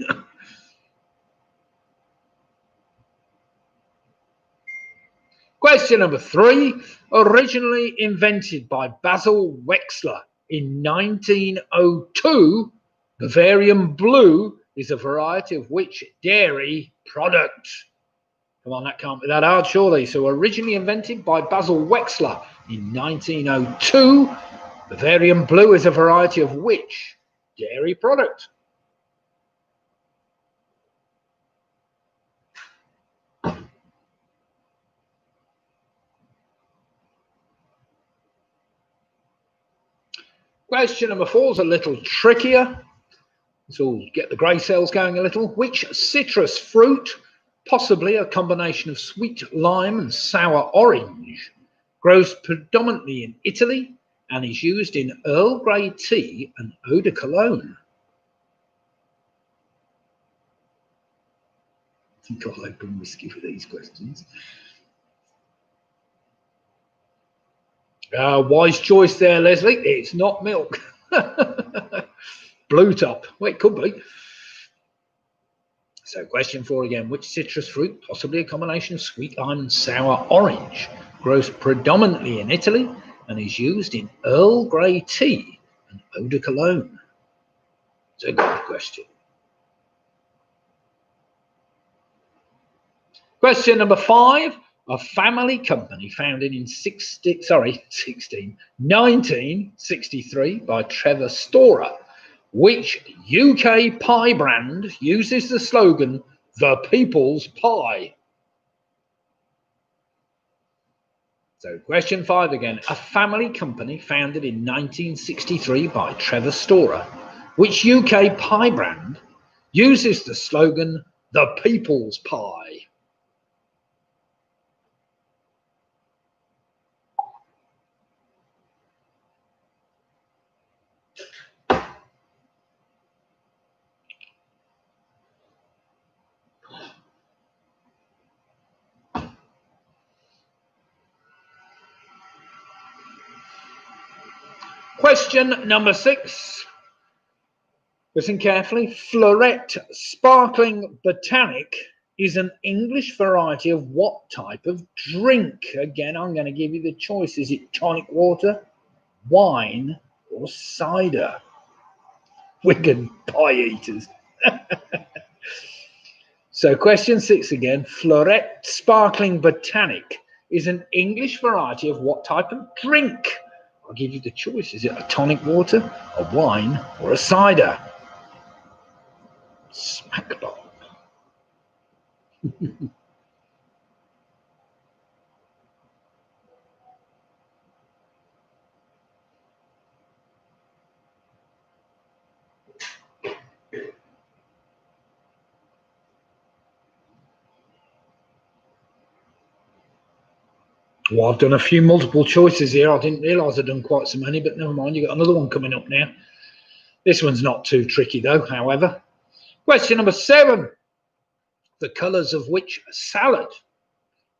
Question number 3. Originally invented by Basil Wexler in 1902, Bavarian Blue is a variety of which dairy product? Come on, that can't be that hard, surely. So originally invented by Basil Wexler in 1902, Bavarian Blue is a variety of which dairy product? Question number 4 is a little trickier. This will get the grey cells going a little. Which citrus fruit, possibly a combination of sweet lime and sour orange, grows predominantly in Italy and is used in Earl Grey tea and eau de cologne? I think I'll open whiskey for these questions. Wise choice there, Leslie. It's not milk. Blue top. Well, it could be. So question 4 again. Which citrus fruit, possibly a combination of sweet lime and sour orange, grows predominantly in Italy and is used in Earl Grey tea and eau de cologne? It's a good question. Question number 5. A family company founded in 1963 by Trevor Storer. Which UK pie brand uses the slogan, "The People's Pie"? So question 5 again. A family company founded in 1963 by Trevor Storer. Which UK pie brand uses the slogan, "The People's Pie"? Question number 6. Listen carefully. Floret Sparkling Botanic is an English variety of what type of drink? Again, I'm going to give you the choice. Is it tonic water, wine, or cider? Wigan pie eaters. So question 6 again. Floret Sparkling Botanic is an English variety of what type of drink? I'll give you the choice. Is it a tonic water, a wine, or a cider? Smack bomb. Well, I've done a few multiple choices here. I didn't realise I'd done quite so many, but never mind. You've got another one coming up now. This one's not too tricky, though, however. Question number 7. The colours of which salad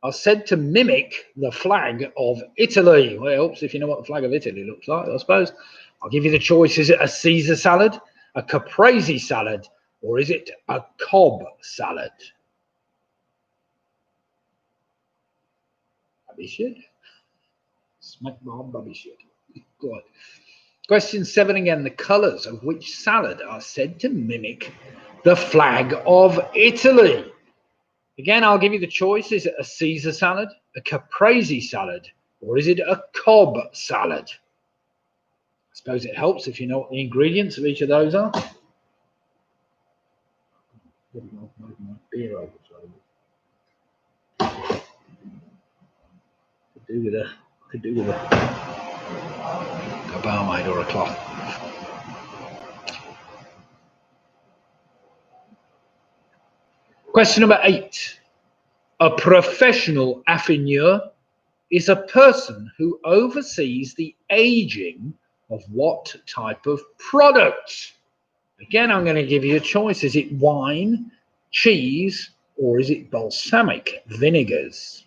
are said to mimic the flag of Italy? Well, it helps if you know what the flag of Italy looks like, I suppose. I'll give you the choice. Is it a Caesar salad, a caprese salad, or is it a Cobb salad? Baby shit. Smack bomb, baby shit. Good. Question 7 again. The colours of which salad are said to mimic the flag of Italy? Again, I'll give you the choice. Is it a Caesar salad, a caprese salad, or is it a Cobb salad? I suppose it helps if you know what the ingredients of each of those are. Could do with a barmaid or a cloth. Question number 8. A professional affineur is a person who oversees the aging of what type of product? Again, I'm going to give you a choice. Is it wine, cheese, or is it balsamic vinegars?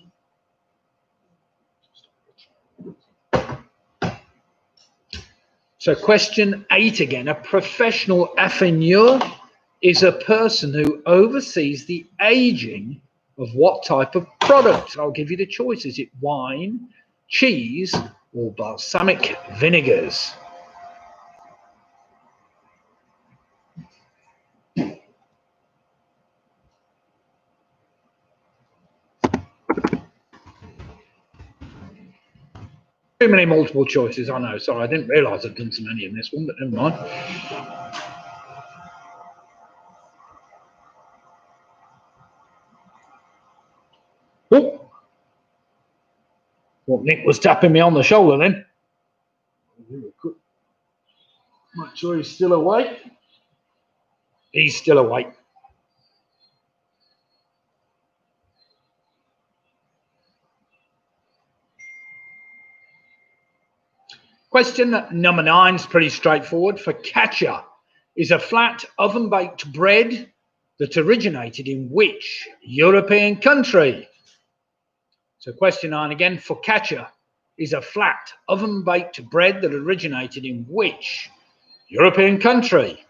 So question 8 again. A professional affineur is a person who oversees the aging of what type of product? I'll give you the choice. Is it wine, cheese, or balsamic vinegars? Too many multiple choices, I know. Sorry, I didn't realise I'd done so many in this one, but never mind. Oh, well, Nick was tapping me on the shoulder then. Make sure he's still awake. He's still awake. Question number 9 is pretty straightforward. Focaccia is a flat oven-baked bread that originated in which European country? So question 9 again. Focaccia is a flat oven-baked bread that originated in which European country?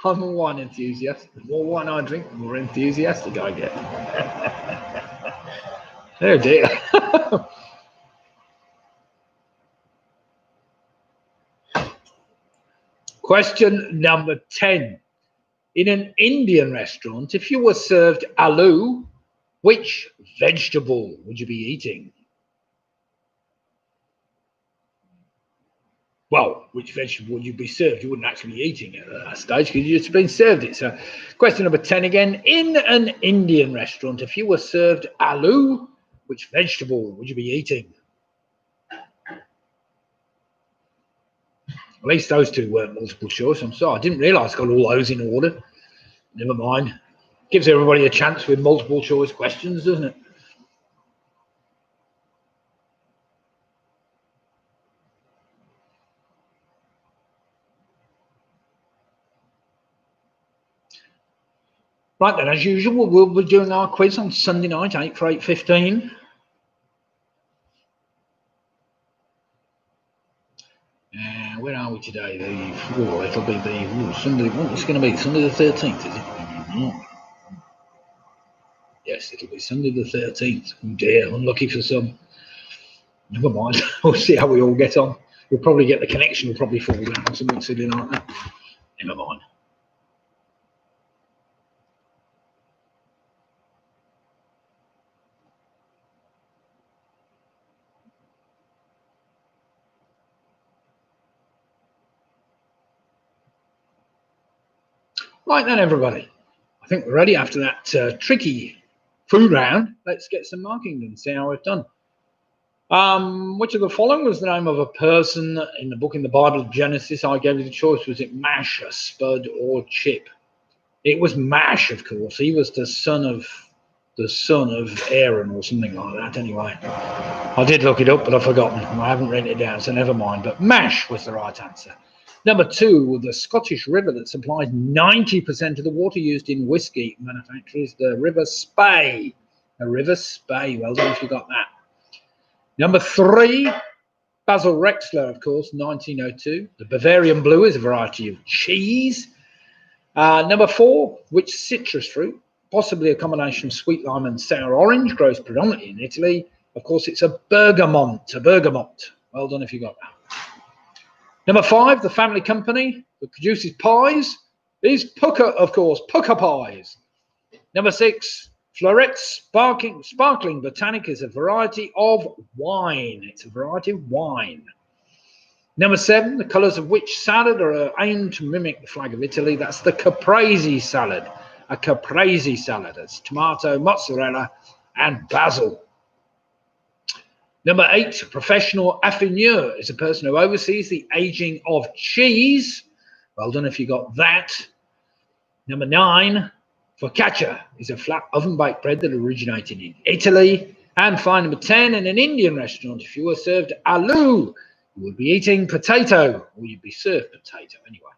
I'm a wine enthusiast. The more wine I drink, the more enthusiastic I get. Oh dear. Question number 10. In an Indian restaurant, if you were served aloo, which vegetable would you be eating? Well, which vegetable would you be served? You wouldn't actually be eating it at that stage because you've just been served it. So question number 10 again. In an Indian restaurant, if you were served aloo, which vegetable would you be eating? At least those two weren't multiple choice. I'm sorry. I didn't realise I got all those in order. Never mind. Gives everybody a chance with multiple choice questions, doesn't it? Right then, as usual, we'll be doing our quiz on Sunday night, 8 for 8:15. Where are we today? It'll be the Sunday. What's going to be? Sunday the 13th, is it? Yes, it'll be Sunday the 13th. Oh dear, unlucky for some. Never mind. We'll see how we all get on. We'll probably get the connection will probably fall down or something silly like that. Never mind. Right then, everybody. I think we're ready after that tricky food round. Let's get some marking and see how we've done. Which of the following was the name of a person in the book in the Bible of Genesis? I gave you the choice. Was it Mash, a Spud, or Chip? It was Mash, of course. He was the son of Aaron or something like that. Anyway, I did look it up, but I've forgotten. I haven't written it down, so never mind. But Mash was the right answer. Number 2, the Scottish river that supplies 90% of the water used in whiskey manufacture is the River Spey. The River Spey. Well done if you got that. Number 3, Basil Rexler, of course, 1902. The Bavarian Blue is a variety of cheese. Number 4, which citrus fruit, possibly a combination of sweet lime and sour orange, grows predominantly in Italy? Of course, it's a bergamot. Well done if you got that. Number 5, the family company that produces pies is Pucker, of course, Pucker Pies. Number 6, Floret Sparkling Botanic is a variety of wine. It's a variety of wine. Number 7, the colours of which salad are aimed to mimic the flag of Italy? That's the caprese salad. A caprese salad. It's tomato, mozzarella, and basil. Number 8, a professional affineur is a person who oversees the aging of cheese. Well done if you got that. Number 9, focaccia is a flat oven-baked bread that originated in Italy. And finally, number 10, in an Indian restaurant, if you were served aloo, you would be eating potato, or you'd be served potato anyway.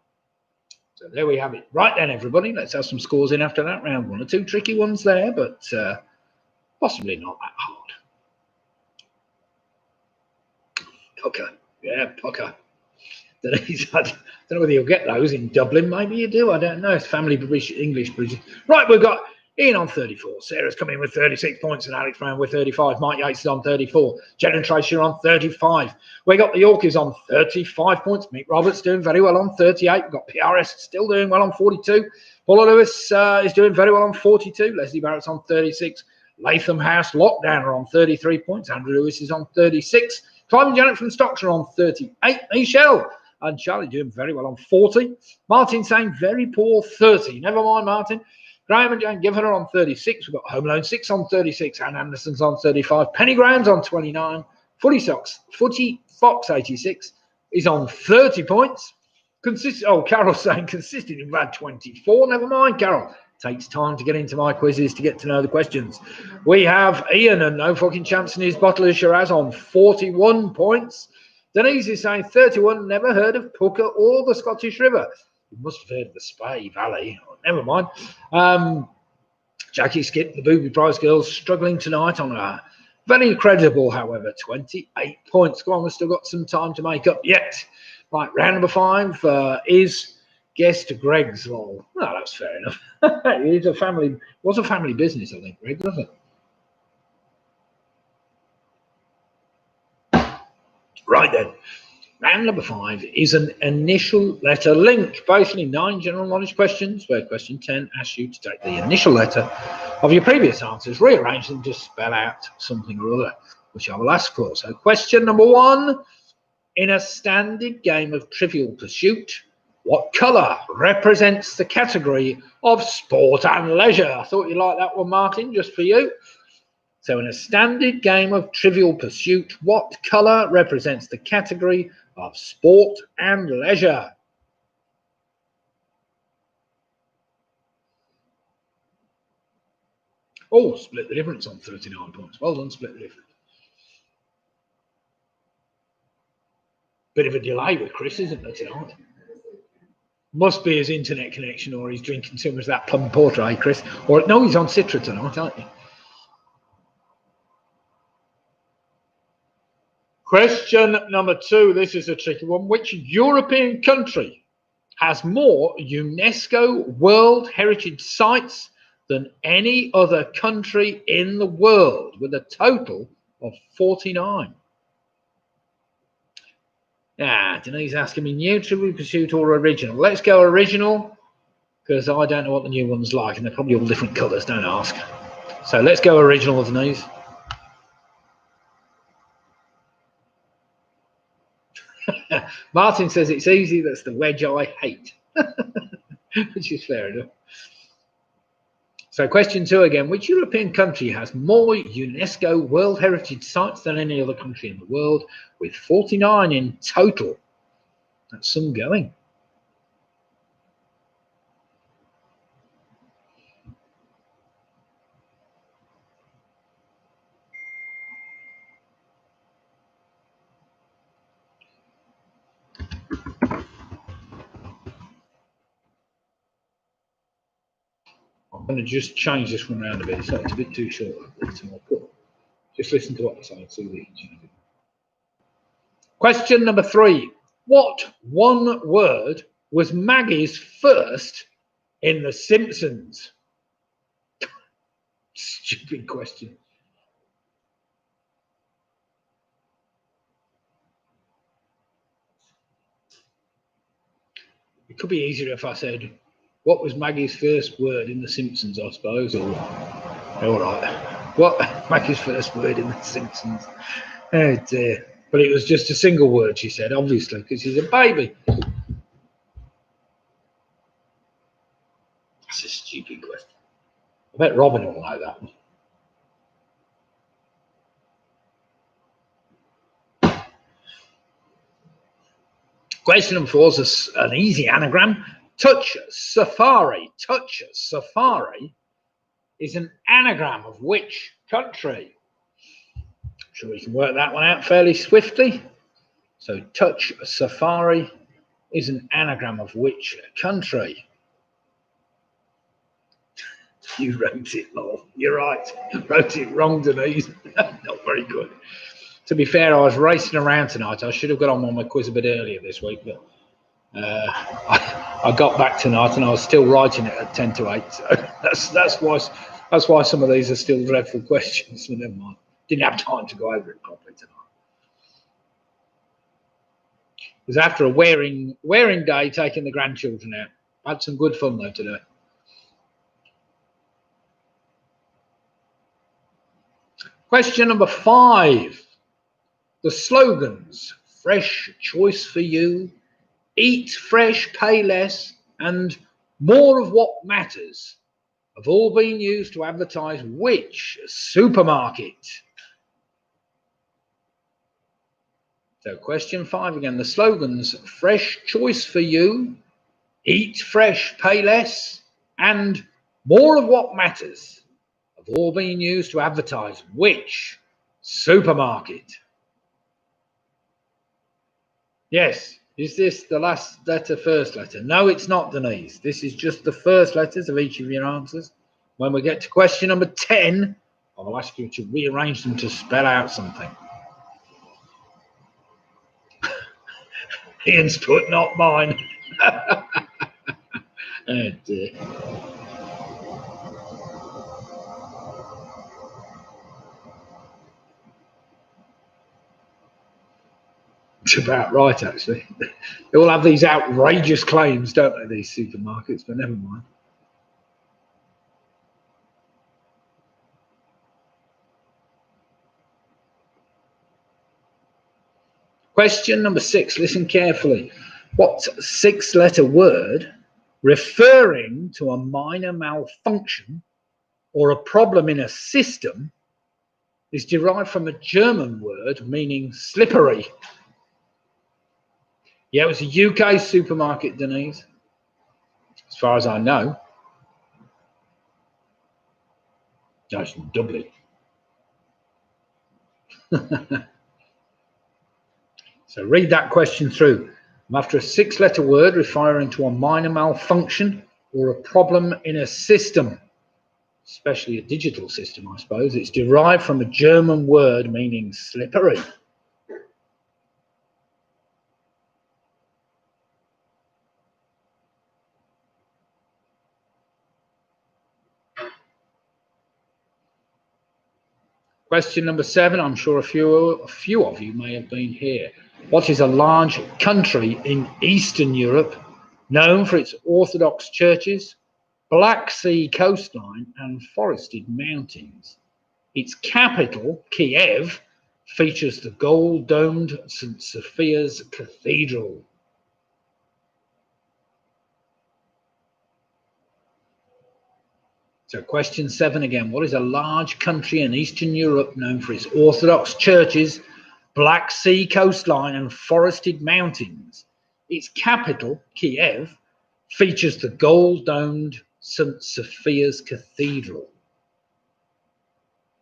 So there we have it. Right then, everybody, let's have some scores in after that round. 1 or 2 tricky ones there, but possibly not that hard. Pucker. Yeah, Pucker. I don't know whether you'll get those in Dublin. Maybe you do. I don't know. It's family British, English British. Right, we've got Ian on 34. Sarah's coming in with 36 points and Alex Brown with 35. Mike Yates is on 34. Jen and Tracy are on 35. We got the Yorkies on 35 points. Mick Roberts doing very well on 38. We've got PRS still doing well on 42. Paula Lewis is doing very well on 42. Leslie Barrett's on 36. Latham House Lockdown are on 33 points. Andrew Lewis is on 36. Clive and Janet from Stocks are on 38. Michelle and Charlie doing very well on 40. Martin saying very poor 30. Never mind, Martin. Graham and Jane Given are on 36. We've got Home Loan 6 on 36. Anne Anderson's on 35. Penny Graham's on 29. Footy Fox 86 is on 30 points. Carol's saying consistent in bad 24. Never mind, Carol. Takes time to get into my quizzes to get to know the questions. We have Ian and no fucking chance in his bottle of Shiraz on 41 points. Denise is saying 31. Never heard of Pucker or the Scottish River. You must have heard of the Spey Valley. Oh, never mind. Jackie Skip, the Booby Prize Girls, struggling tonight on a very credible, however, 28 points. Go on, we've still got some time to make up yet. Right, round number 5 is guess to Greg's lol. No, that's fair enough. It was a family business, I think, Greg, wasn't it? Right then. Round number 5 is an initial letter link. Basically 9 general knowledge questions, where question 10 asks you to take the initial letter of your previous answers, rearrange them to spell out something or other, which I will ask for. So question number 1, in a standard game of Trivial Pursuit, what colour represents the category of sport and leisure? I thought you'd like that one, Martin, just for you. So in a standard game of Trivial Pursuit, what colour represents the category of sport and leisure? Oh, split the difference on 39 points. Well done, split the difference. Bit of a delay with Chris, isn't there, tonight? Must be his internet connection, or he's drinking too much of that plum porter, eh, Chris? Or no, he's on Citra tonight, aren't you? Question number 2. This is a tricky one. Which European country has more UNESCO World Heritage Sites than any other country in the world, with a total of 49. Denise asking me neutral, pursuit, or original. Let's go original, because I don't know what the new one's like, and they're probably all different colours, don't ask. So let's go original, Denise. Martin says it's easy, that's the wedge I hate. Which is fair enough. So question 2 again. Which European country has more UNESCO World Heritage Sites than any other country in the world, with 49 in total? That's some going. I'm going to just change this one around a bit, so it's a bit too short. Just listen to what I say and see what you can do. Question number 3. What one word was Maggie's first in The Simpsons? Stupid question. It could be easier if I said, what was Maggie's first word in The Simpsons, I suppose, or all right. What Maggie's first word in The Simpsons? Oh dear. But it was just a single word, she said, obviously, because she's a baby. That's a stupid question. I bet Robin will know that one. Question number 4 is an easy anagram. Touch Safari. Touch Safari is an anagram of which country? I'm sure we can work that one out fairly swiftly. So Touch Safari is an anagram of which country? You wrote it, Lol. You're right. You wrote it wrong, Denise. Not very good. To be fair, I was racing around tonight. I should have got on my quiz a bit earlier this week, but I got back tonight and I was still writing it at 10 to 8. So that's why some of these are still dreadful questions. But never mind. Didn't have time to go over it properly tonight. It was after a wearing day, taking the grandchildren out. I had some good fun though today. Question number 5. The slogans, fresh choice for you, eat fresh, pay less, and more of what matters, have all been used to advertise which supermarket? So question 5 again. The slogans, fresh choice for you, eat fresh, pay less, and more of what matters, have all been used to advertise which supermarket? Yes. Is this the last letter, first letter? No, it's not, Denise. This is just the first letters of each of your answers. When we get to question number 10, I will ask you to rearrange them to spell out something. Ian's put, not mine. Oh dear. It's about right, actually. They all have these outrageous claims, don't they, these supermarkets, but never mind. Question number 6, listen carefully. What 6-letter word referring to a minor malfunction or a problem in a system is derived from a German word meaning slippery? Yeah, it was a UK supermarket, Denise, as far as I know. No, it's from Dublin. So read that question through. I'm after a 6-letter word referring to a minor malfunction or a problem in a system, especially a digital system, I suppose. It's derived from a German word meaning slippery. Question number 7. I'm sure a few of you may have been here. What is a large country in Eastern Europe known for its Orthodox churches, Black Sea coastline, and forested mountains? Its capital, Kiev, features the gold-domed St. Sophia's Cathedral. So question 7 again. What is a large country in Eastern Europe known for its Orthodox churches, Black Sea coastline, and forested mountains? Its capital, Kiev, features the gold-domed St. Sophia's Cathedral.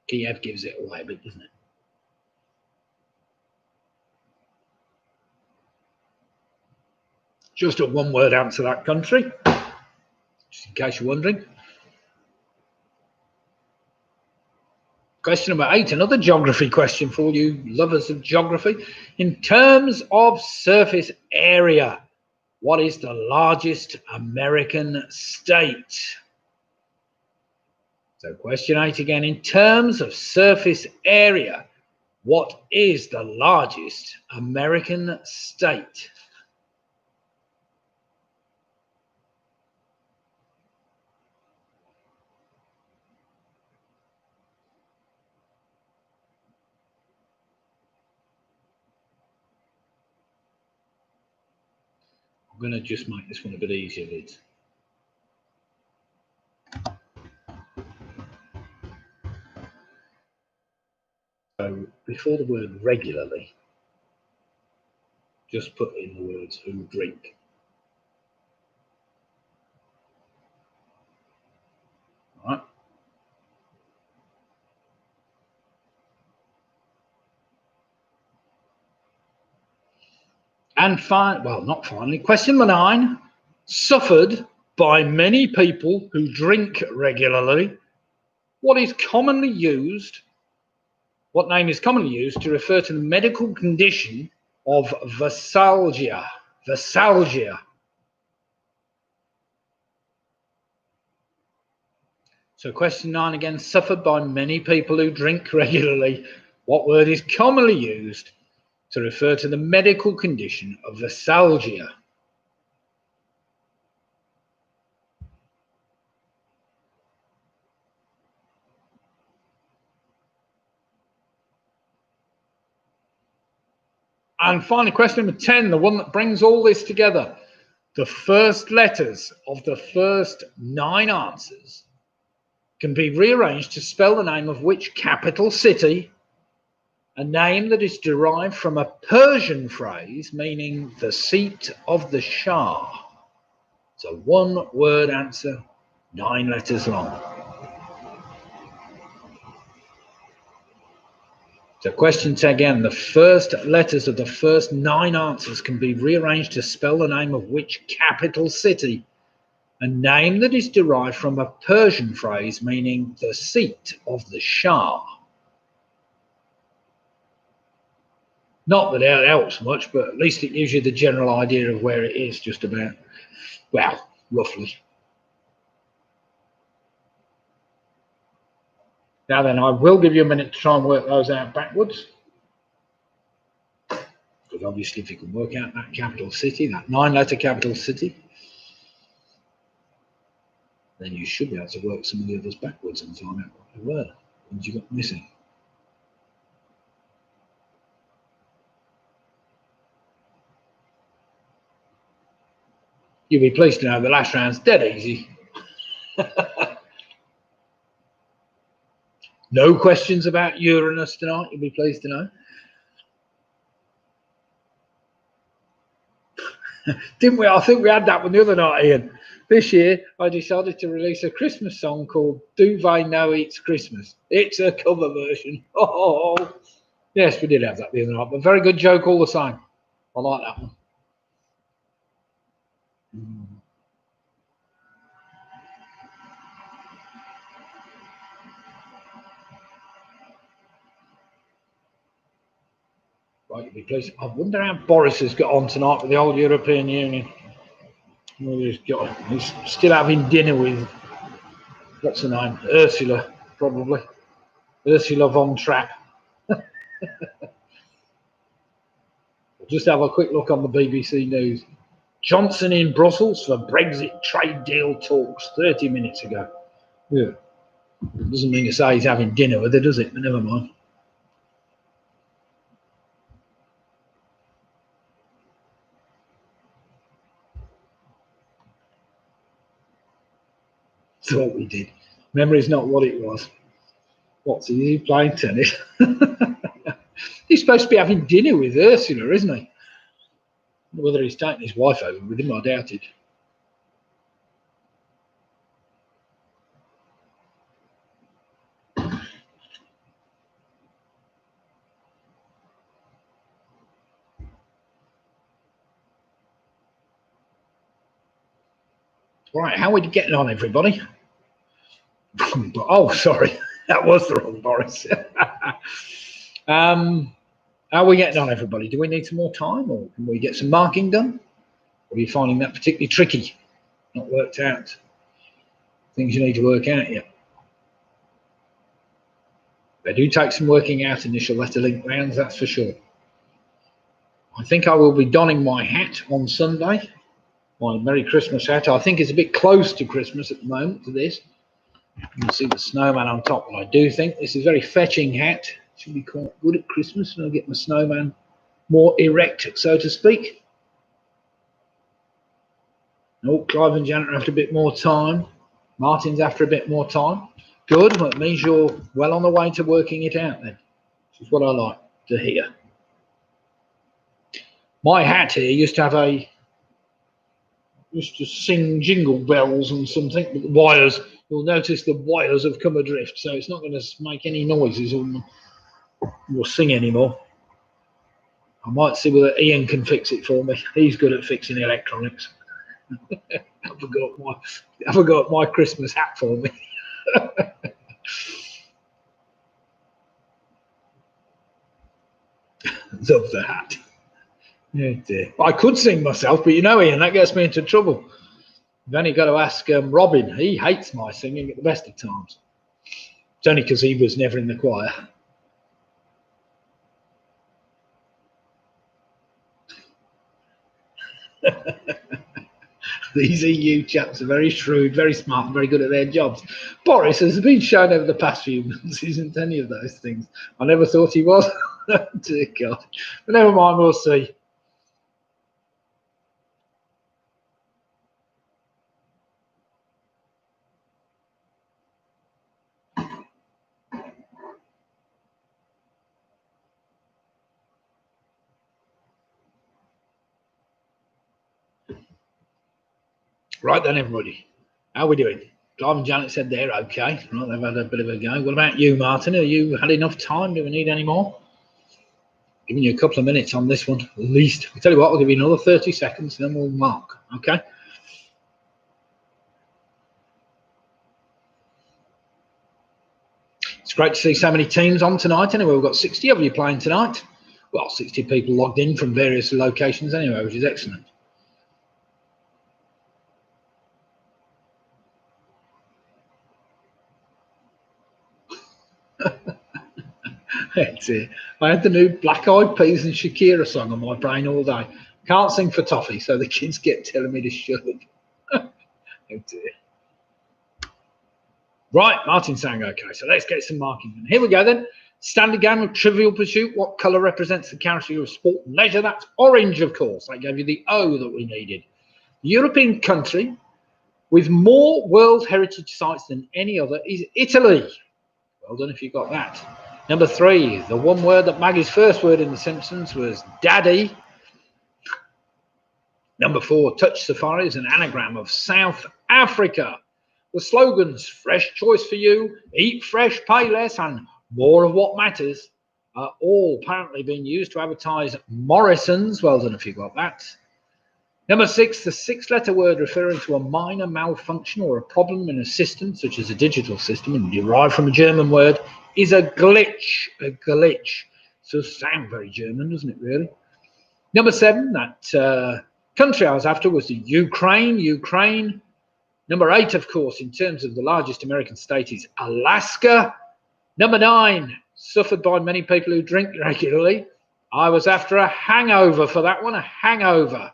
Kiev gives it away a bit, doesn't it? Just a one-word answer, that country, just in case you're wondering. Question number 8, another geography question for all you lovers of geography. In terms of surface area, what is the largest American state? So question 8 again. In terms of surface area, what is the largest American state? I'm going to just make this one a bit easier, Liz. So before the word regularly, just put in the words who drink. All right. And not finally, question number 9, suffered by many people who drink regularly. What name is commonly used to refer to the medical condition of vassalgia? Vassalgia. So question 9 again, suffered by many people who drink regularly. What word is commonly used to refer to the medical condition of vassalgia? And finally, question number 10, the one that brings all this together. The first letters of the first 9 answers can be rearranged to spell the name of which capital city, a name that is derived from a Persian phrase meaning the seat of the Shah. It's a one-word answer, 9 letters long. So question 10 again, the first letters of the first 9 answers can be rearranged to spell the name of which capital city, a name that is derived from a Persian phrase meaning the seat of the Shah. Not that it helps much, but at least it gives you the general idea of where it is, just about, well, roughly. Now then, I will give you a minute to try and work those out backwards. Because obviously if you can work out that capital city, that 9-letter capital city, then you should be able to work some of the others backwards and find out what they were, ones you got missing. You'll be pleased to know the last round's dead easy. No questions about Uranus tonight, you'll be pleased to know. Didn't we? I think we had that one the other night, Ian. This year, I decided to release a Christmas song called Do They Know It's Christmas? It's a cover version. Oh, yes, we did have that the other night, but very good joke all the same. I like that one. Right, you'll be pleased. I wonder how Boris has got on tonight with the whole European Union. Well, he's still having dinner with, what's her name? Ursula, probably. Ursula von Trapp. Just have a quick look on the BBC News. Johnson in Brussels for Brexit trade deal talks 30 minutes ago. Yeah. Doesn't mean to say he's having dinner with her, does it? But never mind. Thought we did. Memory's not what it was. What's he playing tennis? He's supposed to be having dinner with Ursula, isn't he? Whether he's taking his wife over with him, I doubt it. Right, how are we getting on, everybody? Oh, sorry, that was the wrong Boris. How are we getting on, everybody? Do we need some more time, or can we get some marking done? Or are you finding that particularly tricky? Not worked out? Things you need to work out yet? They do take some working out initial letter link rounds, that's for sure. I think I will be donning my hat on Sunday. My Merry Christmas hat. I think it's a bit close to Christmas at the moment to this. You can see the snowman on top, but I do think this is a very fetching hat. Should be quite good at Christmas, and I'll get my snowman more erect, so to speak. Oh, Clive and Janet are after a bit more time. Martin's after a bit more time. Good, well, it means you're well on the way to working it out then, which is what I like to hear. My hat here used to have used to sing jingle bells and something, but the wires, you'll notice the wires have come adrift, so it's not going to make any noises or sing anymore. I might see whether Ian can fix it for me. He's good at fixing electronics. Have a go at my Christmas hat for me. Love the hat. Oh dear. I could sing myself, but you know, Ian, that gets me into trouble. You've only got to ask Robin. He hates my singing at the best of times. It's only because he was never in the choir. These EU chaps are very shrewd, very smart, and very good at their jobs. Boris has been shown over the past few months isn't any of those things. I never thought he was. Dear God. But never mind, we'll see. Right then, everybody. How are we doing? Clive and Janet said they're okay. Right, they've had a bit of a go. What about you, Martin? Have you had enough time? Do we need any more? Giving you a couple of minutes on this one, at least. I'll tell you what, I'll give you another 30 seconds, and then we'll mark. Okay? It's great to see so many teams on tonight. Anyway, we've got 60 of you playing tonight. Well, 60 people logged in from various locations anyway, which is excellent. That's it. I had the new Black Eyed Peas and Shakira song on my brain all day. Can't sing for toffee, so the kids get telling me to shut up. Oh dear. Right, Martin's saying okay, so let's get some marking. Here we go then. Standard game of Trivial Pursuit. What colour represents the character of sport and leisure? That's orange, of course. I gave you the O that we needed. The European country with more World Heritage Sites than any other is Italy. Well done if you got that. Number 3, the one word that Maggie's first word in The Simpsons was daddy. Number 4, Touch Safari is an anagram of South Africa. The slogans, fresh choice for you, eat fresh, pay less, and more of what matters, are all apparently being used to advertise Morrison's. Well done if you got that. Number 6, the 6-letter word referring to a minor malfunction or a problem in a system, such as a digital system, and derived from a German word, is a glitch. A glitch. So sound very German, doesn't it, really? Number 7, that country I was after was the Ukraine. Number 8, of course, in terms of the largest American state, is Alaska. Number 9, suffered by many people who drink regularly. I was after a hangover for that one, a hangover.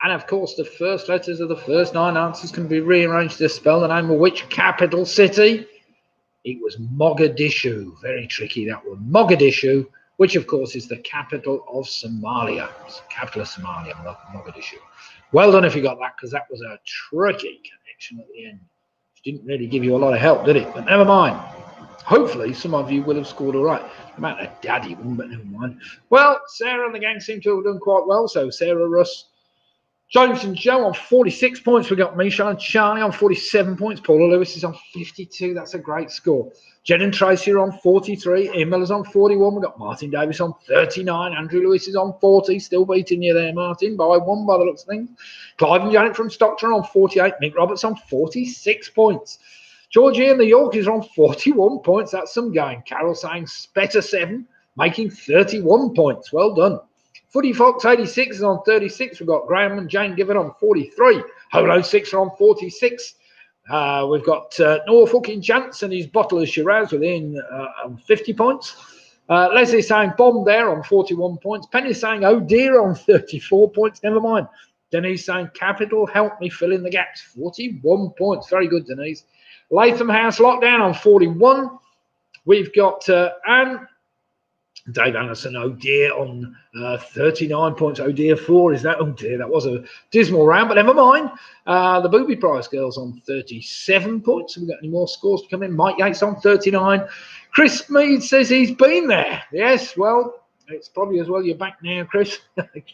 And of course, the first letters of the first 9 answers can be rearranged to spell the name of which capital city? It was Mogadishu. Very tricky, that one. Mogadishu, which of course is the capital of Somalia. It's the capital of Somalia, Mogadishu. Well done if you got that, because that was a tricky connection at the end. It didn't really give you a lot of help, did it? But never mind. Hopefully, some of you will have scored all right. I might have daddy one, but never mind. Well, Sarah and the gang seem to have done quite well. So Sarah, Russ, James and Joe on 46 points. We got Misha and Charlie on 47 points. Paula Lewis is on 52. That's a great score. Jen and Tracy are on 43. Emil is on 41. We've got Martin Davis on 39. Andrew Lewis is on 40. Still beating you there, Martin, by 1 by the looks of things. Clive and Janet from Stockton on 48. Nick Roberts on 46 points. Georgie and the Yorkies are on 41 points. That's some going. Carol saying better 7, making 31 points. Well done. Footy Fox 86 is on 36. We've got Graham and Jane Given on 43. Holo 6 are on 46. We've got Norfolk in Chance and his bottle of Shiraz within 50 points. Leslie saying bomb there on 41 points. Penny saying oh dear on 34 points. Never mind. Denise saying capital, help me fill in the gaps. 41 points. Very good, Denise. Latham House Lockdown on 41. We've got Anne. Dave Anderson, oh dear, on 39 points. Oh dear, 4 is that? Oh dear, that was a dismal round, but never mind. The Booby Prize girls on 37 points. Have we got any more scores to come in? Mike Yates on 39. Chris Mead says he's been there. Yes, well, it's probably as well you're back now, Chris.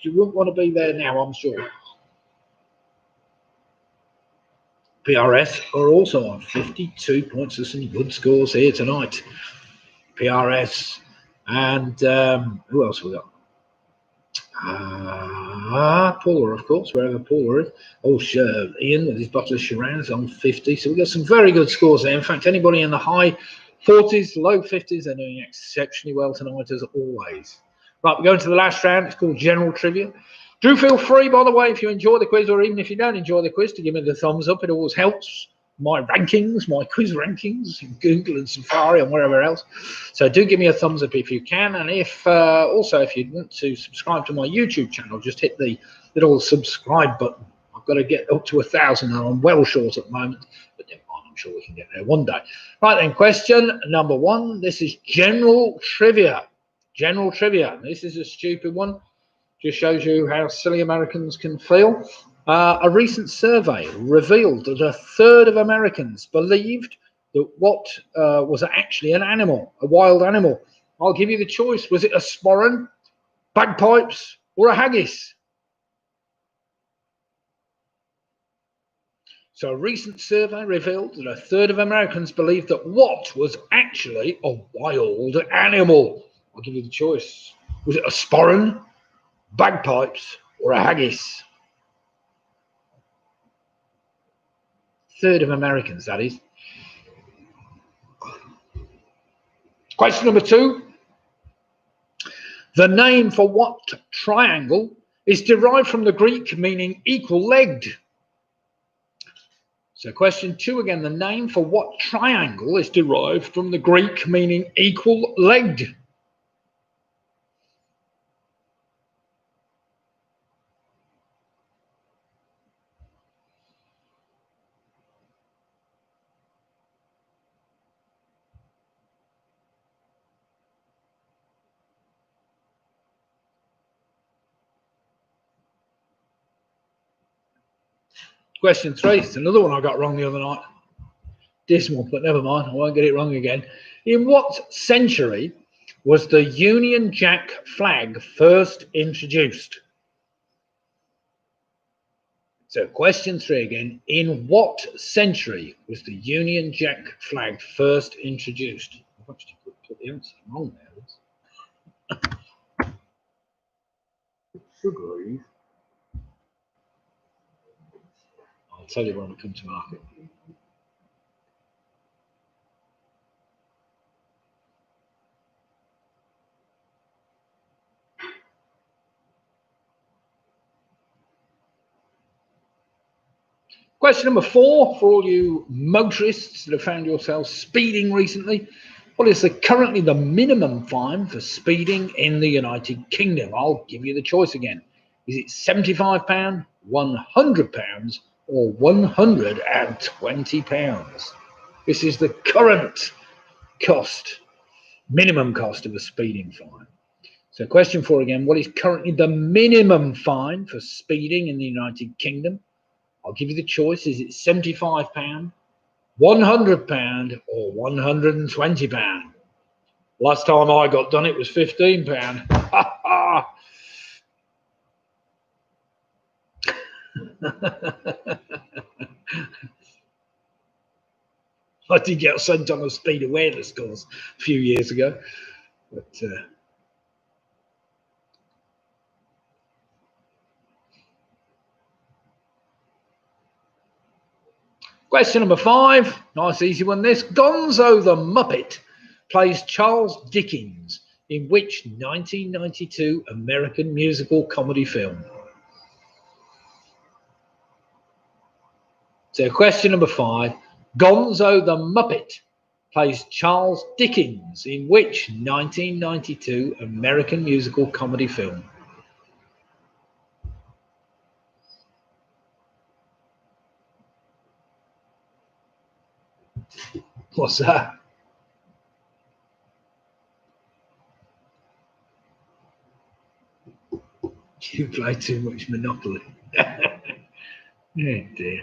You wouldn't want to be there now, I'm sure. PRS are also on 52 points. There's some good scores here tonight. PRS. And who else we got? Paula, of course, wherever Paula is. Oh, sure. Ian with his bottle of Shiraz on 50. So we've got some very good scores there. In fact, anybody in the high 40s, low 50s, they're doing exceptionally well tonight, as always. Right, we're going to the last round. It's called General Trivia. Do feel free, by the way, if you enjoy the quiz, or even if you don't enjoy the quiz, to give me the thumbs up. It always helps my rankings, my quiz rankings in Google and Safari and wherever else. So do give me a thumbs up if you can. And if also, if you want to subscribe to my YouTube channel, just hit the little subscribe button. I've got to get up to 1,000 and I'm well short at the moment. But never mind, I'm sure we can get there one day. Right then, question number 1. This is General Trivia. General Trivia. This is a stupid one. Just shows you how silly Americans can feel. A recent survey revealed that 1/3 of Americans believed that what was actually an animal, a wild animal. I'll give you the choice. Was it a sporran, bagpipes, or a haggis? So a recent survey revealed that 1/3 of Americans believed that what was actually a wild animal. I'll give you the choice. Was it a sporran, bagpipes, or a haggis? 1/3 of Americans, that is. Question number 2. The name for what triangle is derived from the Greek meaning equal-legged? So question 2 again, the name for what triangle is derived from the Greek meaning equal-legged? Question 3, it's another one I got wrong the other night. Dismal, but never mind, I won't get it wrong again. In what century was the Union Jack flag first introduced? So question 3 again. In what century was the Union Jack flag first introduced? I've actually put the answer wrong there. Sugar. I'll tell you when we come to market. Question number 4, for all you motorists that have found yourselves speeding recently. What is currently the minimum fine for speeding in the United Kingdom? I'll give you the choice again. Is it £75, £100, or £120? This is the current cost, minimum cost of a speeding fine. So question 4 again, what is currently the minimum fine for speeding in the United Kingdom? I'll give you the choice. Is it £75, £100, or £120? Last time I got done, it was £15. I did get sent on a speed awareness course a few years ago. But, question number 5, nice easy one this. Gonzo the Muppet plays Charles Dickens in which 1992 American musical comedy film? So question number 5, Gonzo the Muppet plays Charles Dickens in which 1992 American musical comedy film? What's that? You play too much Monopoly. Oh dear.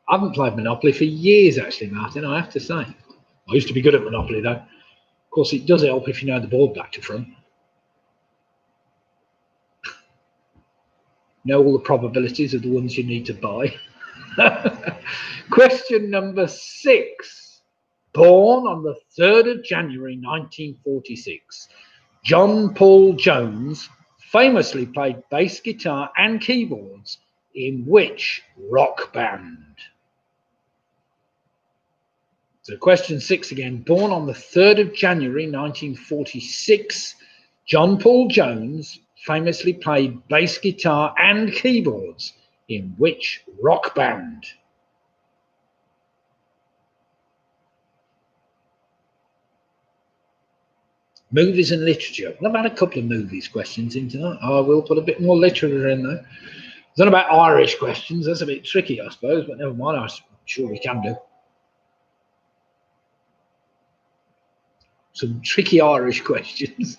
I haven't played Monopoly for years, actually, Martin, I have to say. I used to be good at Monopoly, though. Of course, it does help if you know the board back to front. Know all the probabilities of the ones you need to buy. Question number 6. Born on the 3rd of January 1946, John Paul Jones famously played bass guitar and keyboards in which rock band? So question 6 again. Born on the 3rd of January 1946, John Paul Jones famously played bass guitar and keyboards in which rock band? Movies and literature. I've had a couple of movies questions in tonight. I will put a bit more literature in there. It's not about Irish questions. That's a bit tricky, I suppose, but never mind. I'm sure we can do. Some tricky Irish questions.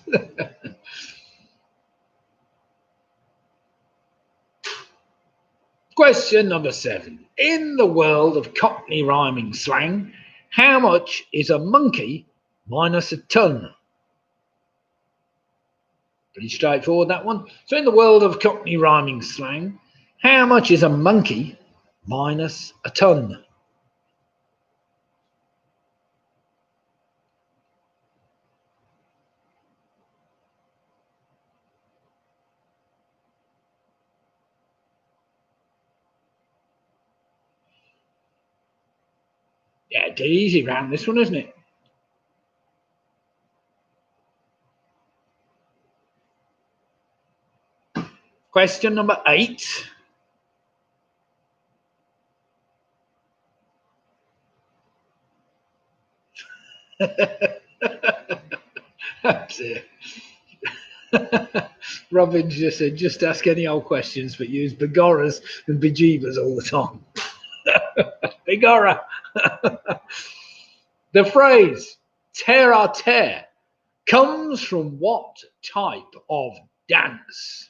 Question number 7. In the world of Cockney rhyming slang, how much is a monkey minus a ton? Pretty straightforward, that one. So in the world of Cockney rhyming slang, how much is a monkey minus a ton? Yeah, dead easy round this one, isn't it? Question number 8. That's it. Robin just said, just ask any old questions, but use begoras and bejeebers all the time. Begorra. The phrase terre-à-terre comes from what type of dance?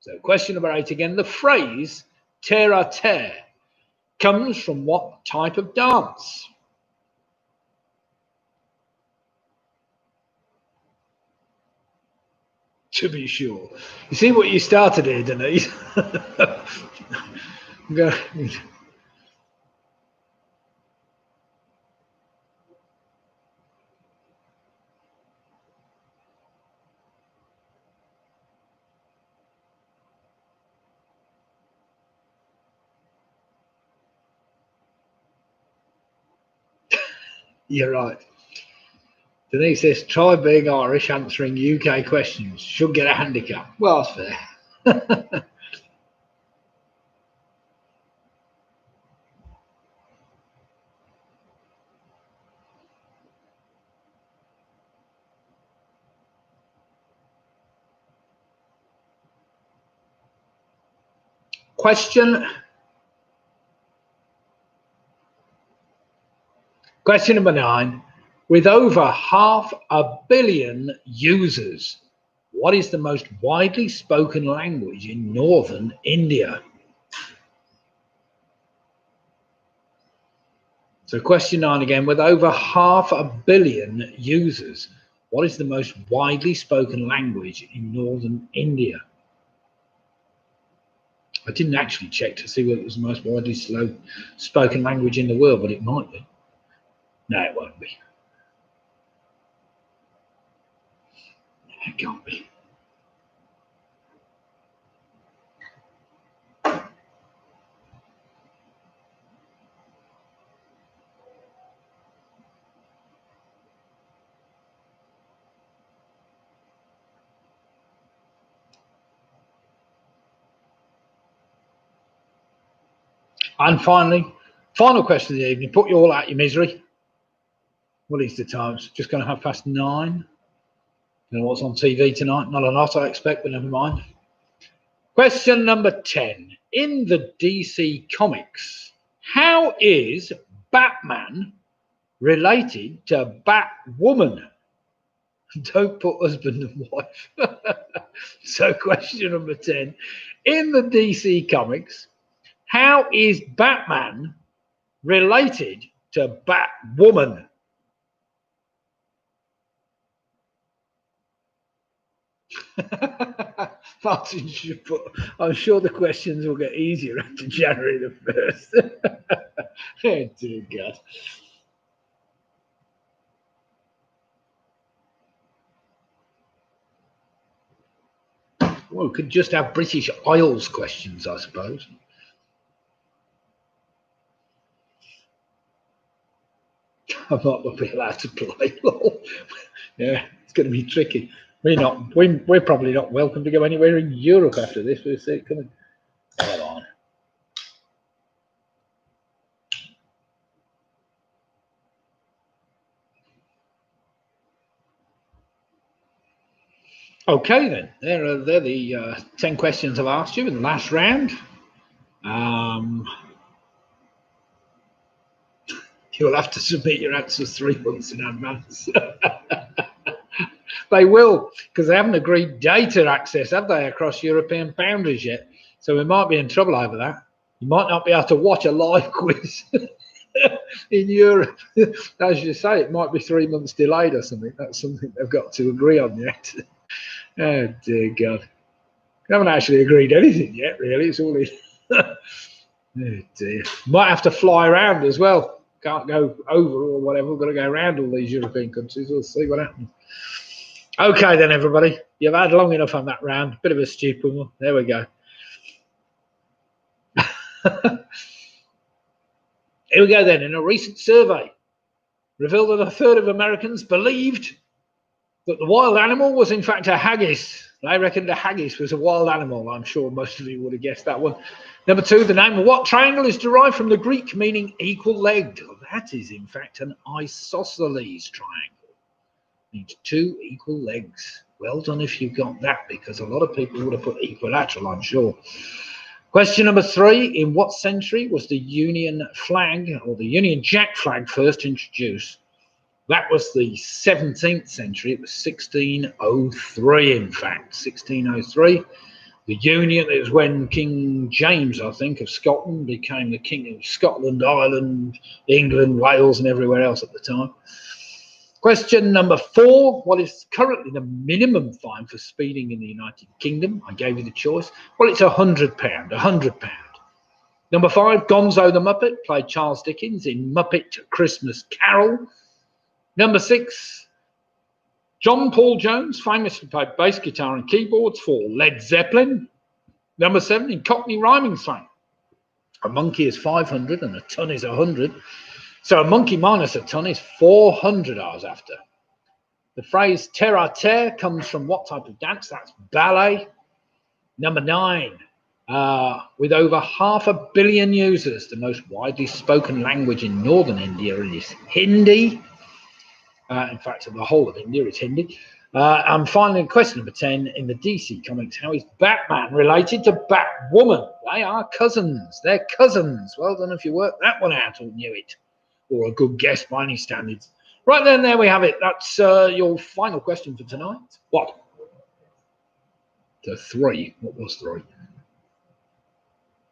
So question number 8 again. The phrase terre-à-terre comes from what type of dance? To be sure. You see what you started here, Denise? You're right. Denise says, try being Irish answering UK questions. Should get a handicap. Well, that's fair. Question number 9. With over 500 million users, what is the most widely spoken language in northern India? So question 9 again, with over 500 million users, what is the most widely spoken language in northern India? I didn't actually check to see whether it was the most widely spoken language in the world, but it might be. No, it won't be. It can't be. And finally, final question of the evening. Put you all out your misery. What is the time? It's just going to 9:30. You know what's on TV tonight? Not a lot, I expect, but never mind. Question number 10. In the DC Comics, how is Batman related to Batwoman? Don't put husband and wife. So question number 10. In the DC Comics, how is Batman related to Batwoman? Martin should put, I'm sure the questions will get easier after January the 1st. Oh, dear God. Well, we could just have British Isles questions, I suppose. I might not be allowed to play. Yeah, it's going to be tricky. We're probably not welcome to go anywhere in Europe after this. We'll see it coming. Hold on. Okay, then. They're the 10 questions I've asked you in the last round. You'll have to submit your answers 3 months in advance. They will, because they haven't agreed data access, have they, across European boundaries yet? So we might be in trouble over that. You might not be able to watch a live quiz in Europe. As you say, it might be 3 months delayed or something. That's something they've got to agree on yet. Oh, dear God. They haven't actually agreed anything yet, really. It's all in. Oh, dear. Might have to fly around as well. Can't go over or whatever. We've got to go around all these European countries. We'll see what happens. Okay, then, everybody. You've had long enough on that round. Bit of a stupid one. There we go. Here we go, then. In a recent survey, revealed that 1/3 of Americans believed that the wild animal was, in fact, a haggis. They reckoned a haggis was a wild animal. I'm sure most of you would have guessed that one. Number 2, the name of what triangle is derived from the Greek meaning equal-legged? Well, that is, in fact, an isosceles triangle. Needs 2 equal legs. Well done if you got that, because a lot of people would have put equilateral, I'm sure. Question number 3. In what century was the Union flag, or the Union Jack flag, first introduced? That was the 17th century. It was 1603, in fact. 1603. The Union, it was when King James, I think, of Scotland became the King of Scotland, Ireland, England, Wales, and everywhere else at the time. Question number 4. What is currently the minimum fine for speeding in the United Kingdom? I gave you the choice. Well, it's £100. £100. Number 5. Gonzo the Muppet played Charles Dickens in Muppet Christmas Carol. Number 6. John Paul Jones famously played bass guitar and keyboards for Led Zeppelin. Number 7. In Cockney rhyming slang, a monkey is 500 and a ton is 100. So a monkey minus a ton is 400 hours after. The phrase terre à terre comes from what type of dance? That's ballet. Number 9. With over 500 million users, the most widely spoken language in northern India is Hindi. In fact, in the whole of India, it's Hindi. And finally, question number 10 in the DC comics. How is Batman related to Batwoman? They are cousins. They're cousins. Well done if you worked that one out or knew it. Or a good guess by any standards. Right then, there we have it. That's your final question for tonight. What? The 3. What was 3?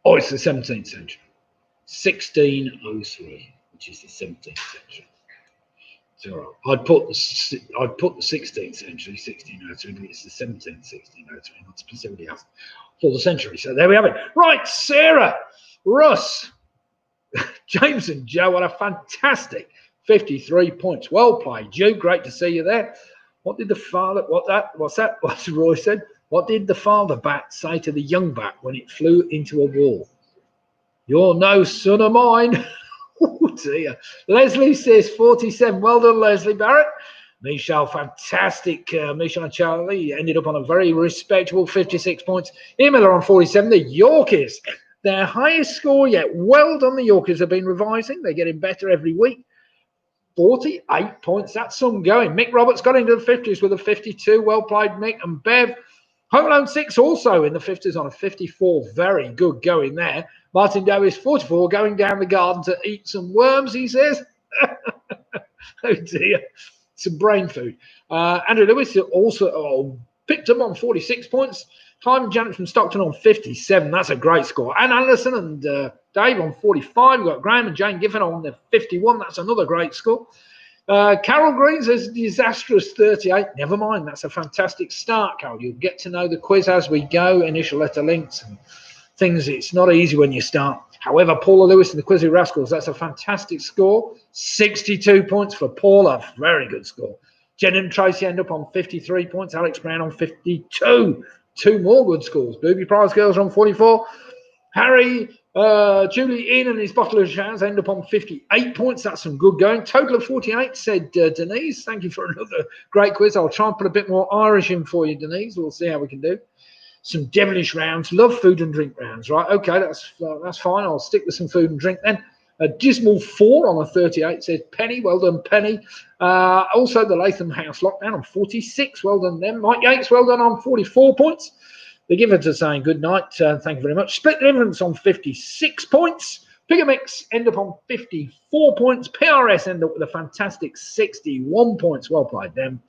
Oh, it's the 17th century. 1603, which is the 17th century. So I'd put the 16th century, 1603, but it's the 17th, 1603, not specifically asked for the century. So there we have it. Right, Sarah, Russ, James and Joe, what a fantastic 53 points. Well played, Joe. Great to see you there. What did the father, what's Roy said? What did the father bat say to the young bat when it flew into a wall? You're no son of mine. Oh dear. Leslie says 47. Well done, Leslie Barrett. Michelle, fantastic. Michelle and Charlie ended up on a very respectable 56 points. Ian Miller on 47. The Yorkies, their highest score yet. Well done. The Yorkies have been revising. They're getting better every week. 48 points. That's some going. Mick Roberts got into the 50s with a 52. Well played, Mick. And Bev, Home Alone 6 also in the 50s on a 54. Very good going there. Martin Davis, 44, going down the garden to eat some worms, he says. Oh, dear. Some brain food. Andrew Lewis also picked up on 46 points. Clive Janet from Stockton on 57. That's a great score. Anne Anderson and Dave on 45. We've got Graham and Jane Giffen on the 51. That's another great score. Carol Green says disastrous 38. Never mind. That's a fantastic start, Carol. You'll get to know the quiz as we go. Initial letter links and things. It's not easy when you start. However, Paula Lewis and the Quizzy Rascals, that's a fantastic score. 62 points for Paula. Very good score. Jen and Tracy end up on 53 points. Alex Brown on 52. 2 more good scores. Booby Prize Girls are on 44. Harry, Julie, Ian and his bottle of Shaz end up on 58 points. That's some good going. Total of 48, said Denise. Thank you for another great quiz. I'll try and put a bit more Irish in for you, Denise. We'll see how we can do. Some devilish rounds. Love food and drink rounds, right? Okay, that's fine. I'll stick with some food and drink then. A dismal 4 on a 38, says Penny. Well done, Penny. Also, the Latham House Lockdown on 46. Well done, them. Mike Yates, well done on 44 points. The Givers are saying good night. Thank you very much. Split Difference on 56 points. Pigamix end up on 54 points. PRS end up with a fantastic 61 points. Well played, them.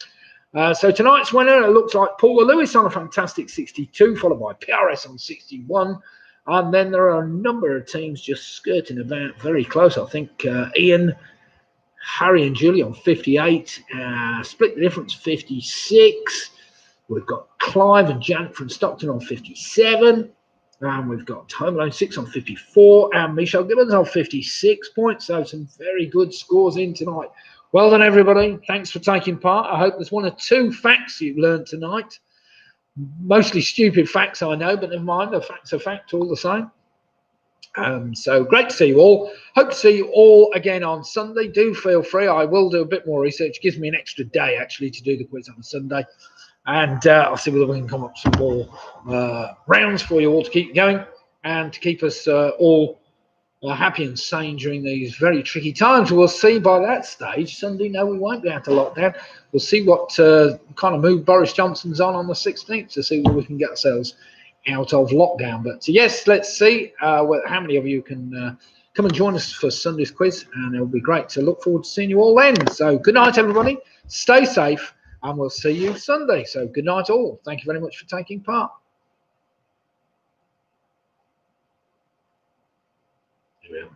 So tonight's winner, it looks like Paula Lewis on a fantastic 62, followed by PRS on 61. And then there are a number of teams just skirting about very close. I think Ian, Harry and Julie on 58. Split the Difference 56. We've got Clive and Janet from Stockton on 57. And we've got Home Alone 6 on 54. And Michelle Gibbons on 56 points. So some very good scores in tonight. Well done, everybody. Thanks for taking part. I hope there's 1 or 2 facts you've learned tonight. Mostly stupid facts, I know, but never mind. The facts are fact all the same. So great to see you all. Hope to see you all again on Sunday. Do feel free. I will do a bit more research. It gives me an extra day, actually, to do the quiz on Sunday. And I'll see whether we can come up with some more rounds for you all to keep going and to keep us all happy and sane during these very tricky times. We'll see by that stage. Sunday, no, we won't go out to lockdown. We'll see what kind of move Boris Johnson's on the 16th to see where we can get ourselves out of lockdown. But yes, let's see how many of you can come and join us for Sunday's quiz, and it'll be great to look forward to seeing you all then. So good night, everybody. Stay safe, and we'll see you Sunday. So good night all. Thank you very much for taking part. Here we are.